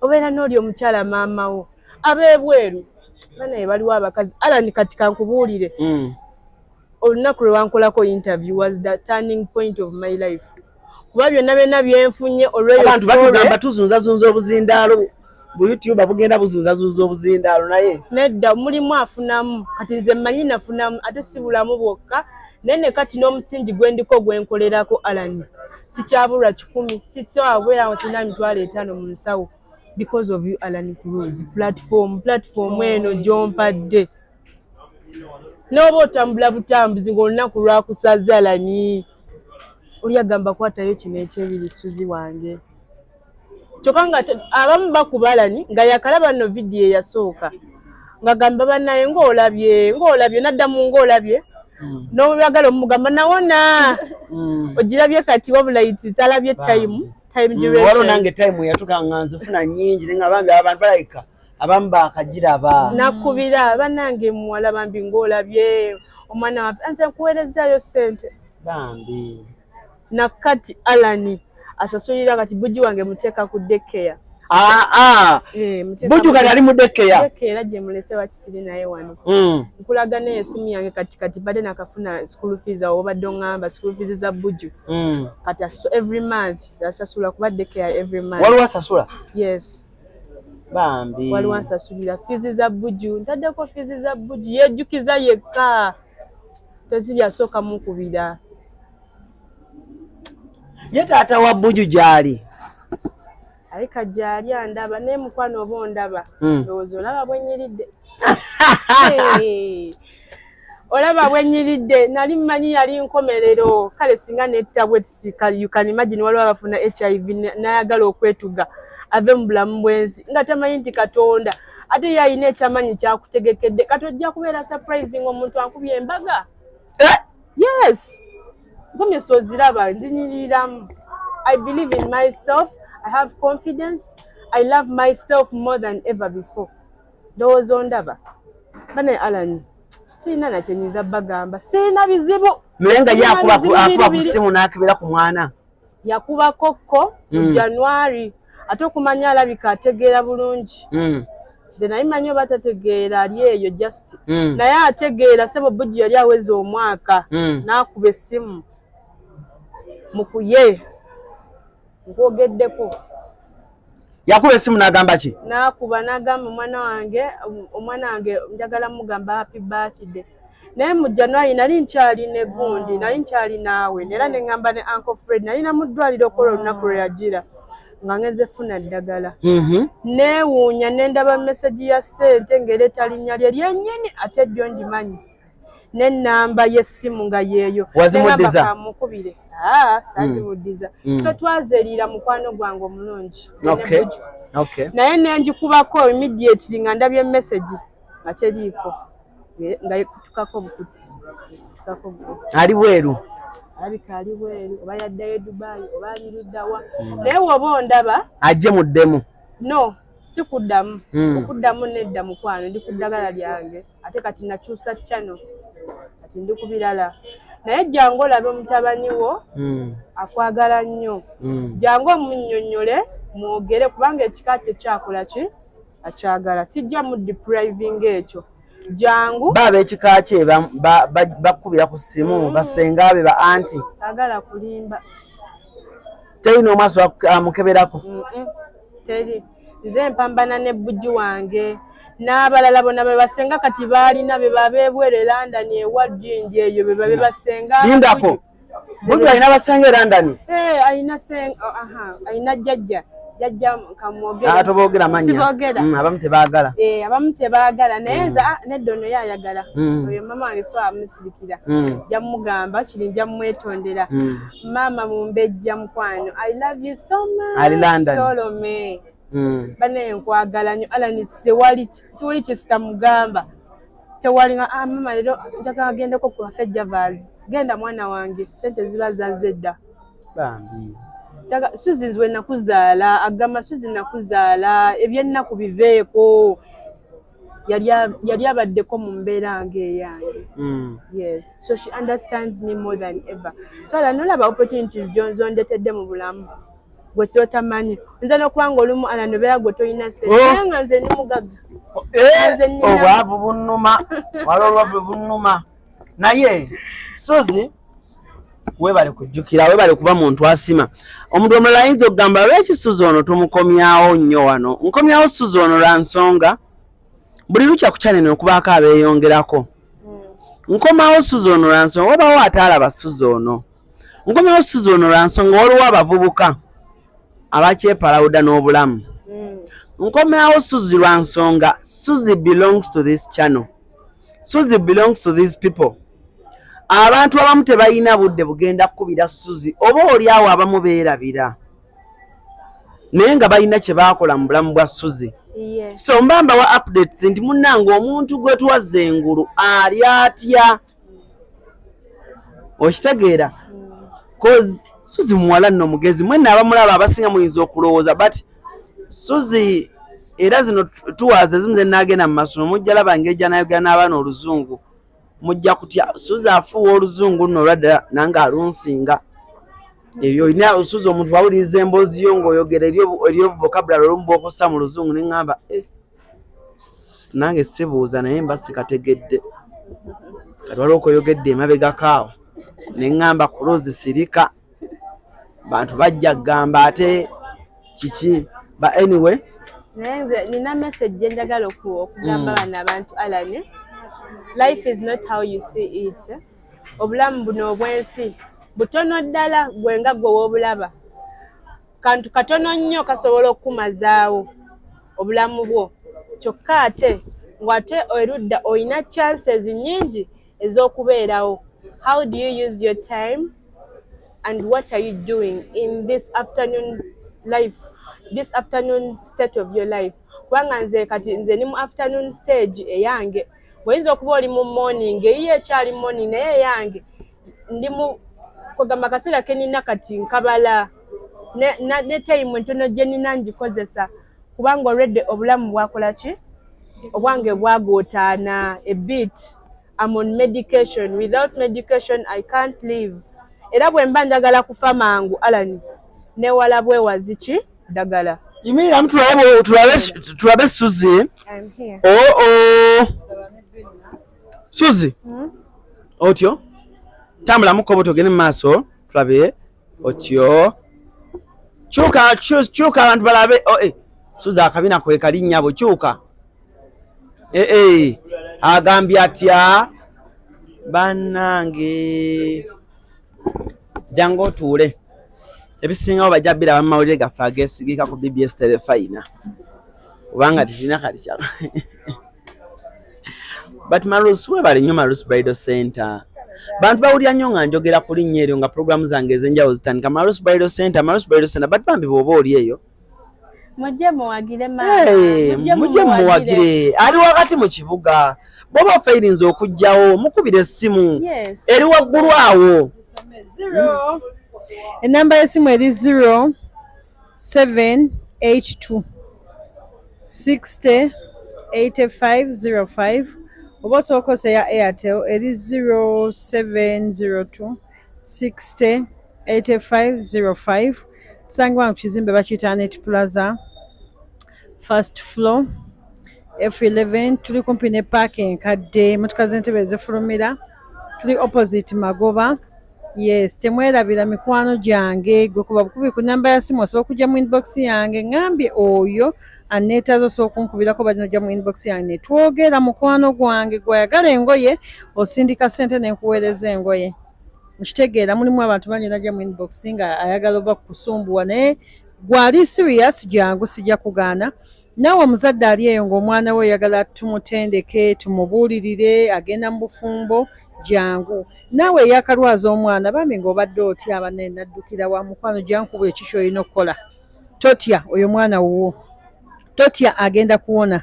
obeera n'oli omukyala maama wo ab'ebweru banaye baliwo abakazi Allan kati kankubuulire olunaku lwe wankolako interview was the turning point of my life kuba byonna byenfunye abantu batugamba tuzunzazunza obuzindaalo bu YouTube bugenda buzunzazunza obuzindaalo naye nedda mulimu afunamu kati nze mmanyi nafunamu ate si bulamu bwokka nene kati n'omusingi gwendiriko gwenkolerako Allan sikyabulwa 10 titwabwera sina mitwalo 5 mu nsawo because of you ALLANCRUZ platform eno gyompadde n'oba otambula butambuzi ng'olunaku lwakusaza Allan oli agamba kwatayo kino ekyebiri Suzie wange kyokka nga abamu bakuba Allan nga yakalaba no vidiyo eyasooka nga gamba bannaye ng'olabye naddamu ng'olabye n'obyagala omugamba nawona ogirabye kati wabula iti talabye time duration walo nange time yatuka nfuna nnyingi nga bambi abantu balayika abamu bakagiraba nakubira banange muwala bambi ng'olabye omwana waffe nze nkuweerezaayo ssente bambi nakati Allan asasulira kati buji wange muteeka ku dekeya buju kati ali mu dekeya gye mulese wakisiri naye wano nkulaga naye esimu yange kati badde nakafuna school fees awo obadde oŋŋamba school fees za buju kati every month asasula kuba dekeya every month waliwo asasula yes bambi waliwo asasulira fees za buju ntaddeko fees za buju yejjukiza yekka tezibyasooka mukubira ye taata wa buju gyali alika gyali andaba naye mukwano oba ondaba ndowooza olaba bwenyiridde olaba bwenyiridde nali mmanyi yali nkomerero kale singa netta bwetisika you can imagine waliwo abafuna HIV nayagala okwetuga ave mu bulamu bwensi nga tamanyi nti Katonda ate yalina ekyamanyi kyakutegekedde kati ojja kubeera surprising omuntu ankubye embaga yes nkomye sooziraba nzinyiriramu I believe in myself I have confidence I love myself more than ever before ndowooza ondaba bane Allan sirina nakyenyiza bagamba sirina bizibu naye nga yakuba ku ssimu n'akebera ku mwana yakuba kokko mu January ate okumanya alabika ategeera bulungi nze naye manyi oba tategeera ali eyo just naye ategeera sebo buji yali aweza omwaka n'akuba essimu mukuye nkwogeddeko yakuba essimu n'agamba ki n'akuba n'agamba omwana wange njagala mugamba happy birthday naye mu January nali nkyali ne gundi nali nkyali naawe era ne ngamba ne Uncle Fred nali na mu ddwaliro kola olunaku lwe yagira nga ngenze funa ddagala neewuunya ne ndaba message ya ssente ng'ereeta linnya lye lyennyini ate ddyo ndimanyi n'ennamba y'essimu nga yeeyo wazimuddiza kamukubire saazimuddiza fe twazeriira mukwano gwange omulungi naye nenjikubako immediately nga ndabye message nga teriiko nga kutukako bukuti ali bweru alabika ali bweru oba yaddayo Dubai oba aliruddawa naye woba ondaba ajje muddemu no si kuddamu okuddamu nedda mukwano ndi ku ddagala lyange ate kati nakyusa channel kati ndi ku birala naye jangu olabe omutabani wo akwagala nnyo jangu omunnyonnyole mwogere kubanga ekika kye kyakola ki akyagala sijja mu depriving ekyo jangu baba ekika kye bakubira ku ssimu basenga be ba anti saagala kulimba terina omwaso amukeberako teri nze mpambana ne bujji wange n'abalala bonna be basenga kati baalina be babeebwere London ewa jinji eyo be babe basenga lindako bujji alina basenga e London alina jjajja kamwogera toboogera mannya abamu tebaagala abamu tebaagala naye nze nedda ono yayagala oyo mama wange so amusirikira nja mugamba kiri nja mumwetondera maama mumbejja mukwano I love you so much Solome bane nkwagala nnyo Allan tewali kisita mugamba tewali nga mama leero njagala agendeko ku Cafe Javas genda mwana wange sente ziba zazedda bambi Suzie nzwe nakuzaala agamba Suzie nakuzaala ebyennaku biveeko yali abaddeko mu mbeera ng'eyange. Yes, so she understands me more than ever. So nolaba opportunities zondetedde mu bulamu gwe totamanyi. Nze n'okuba ng'olumu alanobera gwe tolina ssente naye nga nze ndi mugagga. Obwavu bunnuma waliwo olwavu bunnuma naye Suzie weebale kujjukira weebale kuba muntu asima. Omuntu omulala ayinza okugamba lwaki Suzie ono tumukomyawo nnyo wano. Nkomyawo Suzie ono lwa nsonga buli lukya ku channel okubaako abeeyongerako. Nkomawo Suzie ono lwa nsonga obawo ataalaba Suzie ono. Nkomyawo Suzie ono lwa nsonga waliwo abavubuka abakyepalawuda n'obulamu. Nkomawo Suzie lwa nsonga Suzie belongs to this channel. Suzie belongs to these people. Abantu abamu tebalina budde bugenda kukubira Suzie oba oli awo abamu beerabira naye nga balina kye baakola mu bulamu bwa Suzie. So mbamba wa updates nti munnange omuntu gwe tuwazze engulu ali atya okitegeera cause Suzie muwala nno mugezi mwenna abamulaba abasinga muyinza okulowooza but Suzie era zino tuwaze zimu ze naagenda mu masomo mujja laba ng'ejja n'ayogera n'abaana oluzungu mujja kutya Suzie afuuwa oluzungu nno olwadda nange alunsinga ebyo olina Suzie omuntu wawuliriza emboozi yo ng'oyogera eryo vocabulary olumu bw'okosa mu luzungu ne ŋŋamba nange sibuuza naye mba sikategedde kati waliwo okoyogedde emabegako awo ne ŋŋamba CRUZ sirika bantu bajja kugamba ate kiki but anyway naye nina message gye njagala okugamba bano abantu Allan. Life is not how you see it. Obulamu buno obwensi butono ddala gwe nga gwe w'obulaba. Kantu katono nnyo kasobola okukumazaawo obulamu bwo. Kyokka ate ng'ate erudda olina chances nnyingi ez'okubeerawo. How do you use your time and what are you doing in this afternoon life, this afternoon state of your life? Kubanga nze kati nze ni mu afternoon stage eyange. Bw'oyinza okuba oli mu morning eyiye ekyali morning naye eyange ndi mu kugamba kaseera ke nina kati nkabala ne time entono gye nina ngikozesa kubanga already obulamu bwakola ki obwange bwagootaana a bit. I'm on medication. Without medication I can't live. Era bwe mba njagala kufa mangu Allan newala bwewazi ki ddagala. Yimira tulabe Suzie. I'm here. Suzie otyo tambula mukobo togene mu maaso tulabe otyo kyuka abantu balabe Suzie akabina kwe kali nnyabo kyuka agambye atya bannange jangu otuule ebisingawo bajja biraba mawulire gaffe ageesigika ku BBS Telefayina kubanga tulina kali kyalo but Marus webale nnyo Marus Bridal Center. Bantu bawulira nnyo nga njogera ku linnya eryo nga programu zange ez'enjawulo zitandika Marus Bridal Center but bambi bw'oba oli eyo mujje muwagire mujje muwagire ali wakati mu kibuga bw'oba ofeirinza okujjawo mukubira essimu eri waggulu awo. Enamba y'essimu eri 0782 60 8505 oba osobola okukozesa ya Airtel eri 0702 60 8505. Tusangibwa mu kizimbe bakiyita Net Plaza first floor F11. Tuli kumpi ne parking kadde motoka z'entebe ezifulumira tuli opposite Magoba. Yes, temwerabira mikwano gyange gwe kuba bukubi ku namba ya simu osobola okujja mu inbox yange ngambye oyo aneetaaza osobola okunkubirako bali nojja mu inbox yange ne twogera mukwano gwange gwayagala engoye osindika ssente n'enkuweereza engoye. Okitegeera mulimu abantu bangi najja mu inbox nga ayagala oba kusumbuwa naye gwali serious jangu sijja kugaana. Naawe omuzadde ali eyo ng'omwana we oyagala tumutendeke tumubuulirire agenda mu bufumbo jangu. Naawe yakalwaza omwana bambi ng'obadde otya abanene naddukira wa mukwano jankubu ekiki olina okukola. Totya oyo mwana wuwo. Totya agenda kuwona.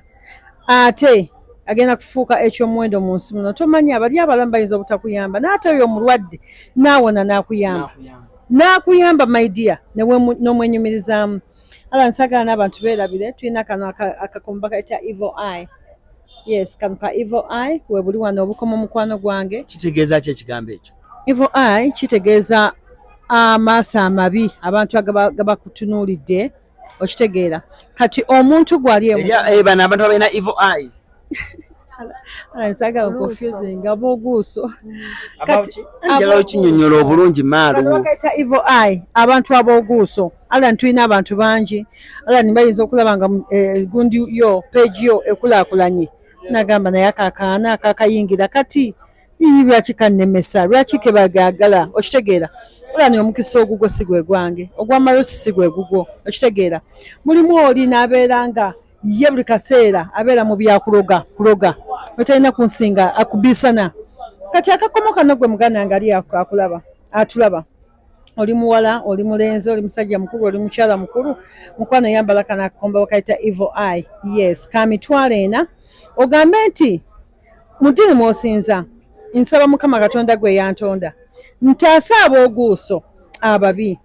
Ate agenda kufuuka ekyomuwendo mu nsi muno. Tomanyi abali abalamu bayinza obutakuyamba n'ate oyo omulwadde naawona n'akuyamba. N'akuyamba my dear n'omwenyumirizaamu. Allan nsagala n'abantu beerabire tulina kano akakomba kayita Evil Eye. Yes, kamuka evil eye we buli wano obukomo mukwano gwange. Kitegeeza ki ekigambo ekyo? Evil eye kitegeeza amaaso amabi abantu agabakutunuulidde okitegeera. Kati omuntu gwali bano abantu abalina evil eye. Nsaagala confusing ab'obuuso. Kati njagala okinyonnyola obulungi Maru. Bakayita evil eye abantu ab'obuuso. Ala tulina abantu bangi. Ala nibayinza okulaba nga gundi yo page yo ekulaakulanye. Nagamba naye akaakaana akakayingira kati lwaki kannemesa lwaki kebagagala okitegeera. Ala ni omukisa ogugwo si gwe gwange ogwa Marus si gwe gugwo okitegeera. Mulimu oli n'abeera nga ye buli kaseera abeera mu byakuloga wetalina kunsinga akubisana. Kati akakomo kano gwe muganda nga ali akulaba atulaba oli muwala oli mulenzi oli musajja mukulu oli mukyala mukulu mukwano yambala kana akakomba bakayita evil eye. Yes kamitwale ena ogambe nti mudini mwosinza nsaba Mukama Katonda gwe yantonda ntaasa ab'oguuso ababi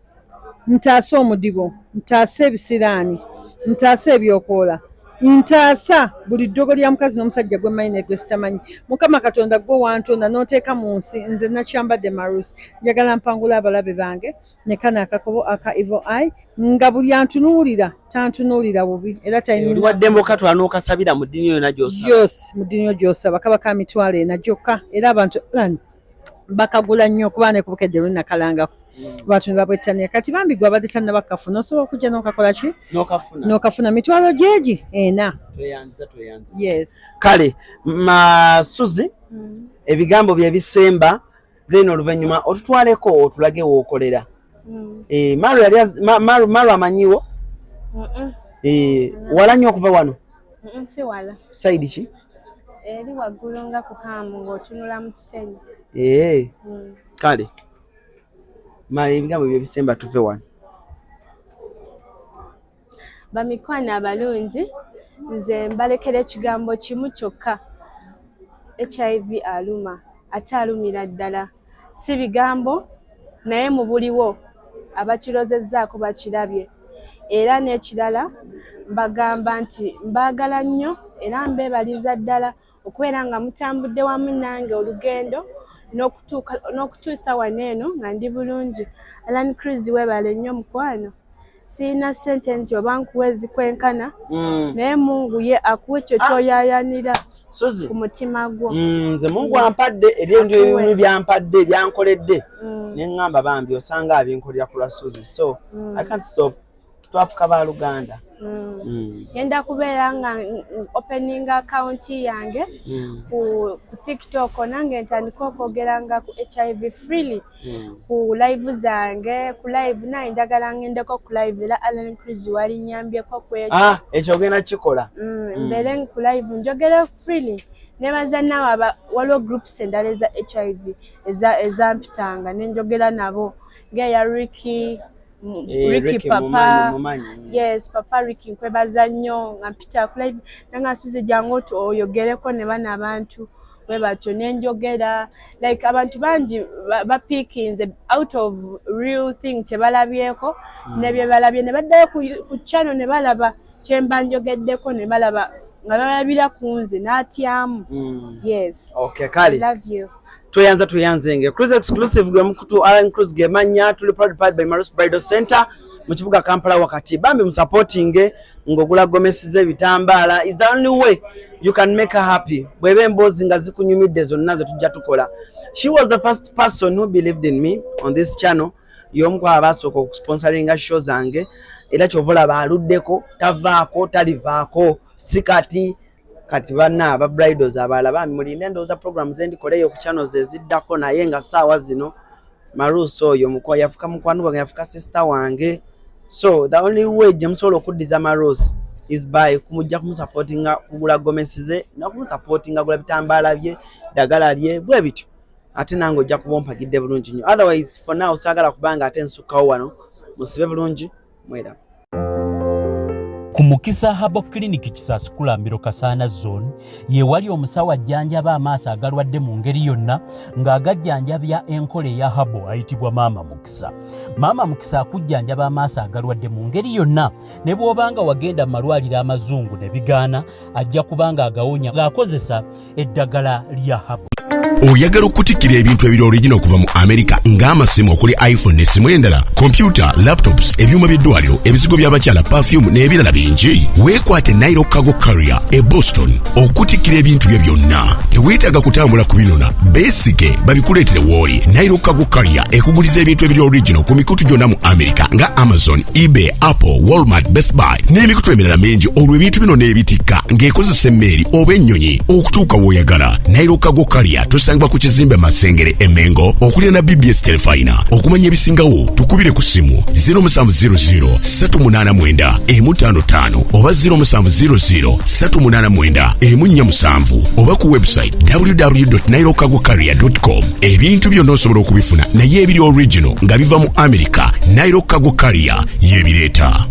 ntaasa omudibo ntaasa ebisiraani ntaasa ebyokoola ntaasa buli ddogo lya mukazi n'omusajja gwe mmanyi negwe sitamanyi. Mukama Katonda gwe wantonda n'oteeka mu nsi nze nakyambadde Marus njagala mpangula abalabe bange ne kana akakobo aka evil eye nga buli antunuulira tantunuulira bubi era tayiniwaddembo katwala n'okasabira mu ddiini yonna gy'osaba. Yes mu ddiini yo gy'osaba kaba ka mitwalo ena gyokka era abantu bakagula nnyo kuba ne kubukedde lunakalangako. Abantu ne babwettania kati bambi gwe abadde tannabakafuna osobola okujja n'okakola ki n'okafuna mitwalo gyegi ena. Tweyanza. Yes kale Suzie ebigambo bye bisemba then oluvannyuma otutwaleko otulage wookolera. Maru amanyiwo wala nnyo okuva wano si wala saidi ki eri waggulu nga ku hamu ng'otunula mu kisenyi. Kale Mali ebigambo bye bisemba tuve wano. Bamikwano abalungi nze mbalekera ekigambo kimu kyokka HIV aluma ate alumira ddala si bigambo naye mu buliwo abakirozezzaako bakirabye era n'ekirala mbagamba nti mbaagala nnyo era mbeebaliza ddala okubeera nga mutambudde wamu nange olugendo n'okutuusa wano eno nga ndi bulungi. ALLANCRUZ weebale nnyo mukwano. Sirina ssente nti oba nkuwa ezikwenkana naye Mungu ye akuwa ekyo ky'oyaayanira ku mutima gwo. Nze Mungu ampadde ebintu ebimu byampadde byankoledde ne ŋŋamba bambi osanga abinkolera ku lwa Suzie so I can't stop twafuka ba Luganda. Ngenda kubeera nga opening account yange ku TikTok nange ntandika okwogeranga ku HIV freely ku live zange ku live naye njagala ngendeko ku live era ALLANCRUZ wali nyambyeko ku ekyo. Ekyo ogenda kikola mbeere ku live njogere freely nebaza nawe waliwo groups endala eza HIV ezampitanga nenjogera nabo ngeya Ricky Papa yes Papa Ricky nkwebaza nnyo nga mpita ku live nanga Suzie jangu oyogereko ne bana abantu bwe batyo nenjogera like abantu bangi bapikinze out of real thing kyebalabyeko ne bye balabye ne baddayo ku channel ne balaba kyemba njogeddeko ne balaba nga balabira ku nze n'atyamu. Yes okay kale love you. Tuyanze nge CRUZ exclusive gwe mukutu ALLANCRUZ gemanya tuli proud by Marus Bridal Center mu kibuga Kampala wakati bambi mu supporting ngogula gomesize ebitambala is the only way you can make her happy. Bwebe embozi nga zikunyumidde zonna ze tujja tukola. She was the first person who believed in me on this channel. Yomko abasoko okusponsoringa show zange era kyovola baluddeko tavaako talivaako sikati kati bana aba bridals abala bami mulinde ndoza programs endikoleyo ku channels eziddako naye nga saawa zino Marus oyo muko yafuka mukwano wange yafuka sister wange so the only way jamusobola okuddiza Marus is by kumujja kumusupportinga kugula gomesize na kumusupportinga gula bitambala bye dagala lye bwe bityo ate nange ojja kubompa gidde bulungi nnyo otherwise for now saagala kubanga ate nsukkawo wano musibe bulungi mwera. Ku Mukisa Habo Clinic Kisaskulambiro Kasana Zone ye wali omusawo ajjanjaba amaaso agalwadde mu ngeri yonna ng'agajjanjabya enkole ya habo ayitibwa Maama Mukisa. Maama Mukisa akujjanjaba amaaso agalwadde mu ngeri yonna ne bw'obanga wagenda mu malwaliro amazungu ne bigaana ajja kubanga agawonya ng'akozesa eddagala lya habo. Oyagala okutikkira ebintu ebiri original okuva mu America ng'amasimu okuli iPhone n'essimu endala, computer, laptops, ebyuma by'eddwaliro, ebizigo by'abakyala, perfume n'ebirala bingi. Weekwate Nairo Cargo Carrier e Boston okutikkira ebintu byo byonna. Teweetaaga kutambula kubinona, beesige babikuleetere w'oli. Nairo Cargo Carrier ekuguliza ebintu ebiri original ku mikutu gyonna mu America nga Amazon, eBay, Apple, Walmart, Best Buy n'emikutu emirala mingi. Olwo ebintu bino n'ebitikka ng'ekozesa emmeeri oba ennyonyi okutuuka w'oyagala. Nairo Cargo Carrier tusangibwa ku kizimbe Masengere Emengo okulira na BBS Telefina. Okumanya ebisingawo tukubire ku simu 0700 389 155 oba 0700 389 147 oba ku website www.nairocargocarrier.com. Ebintu byonna osobola okubifuna naye ebiri original nga biva mu America. Nairo Cargo Carrier yebireeta.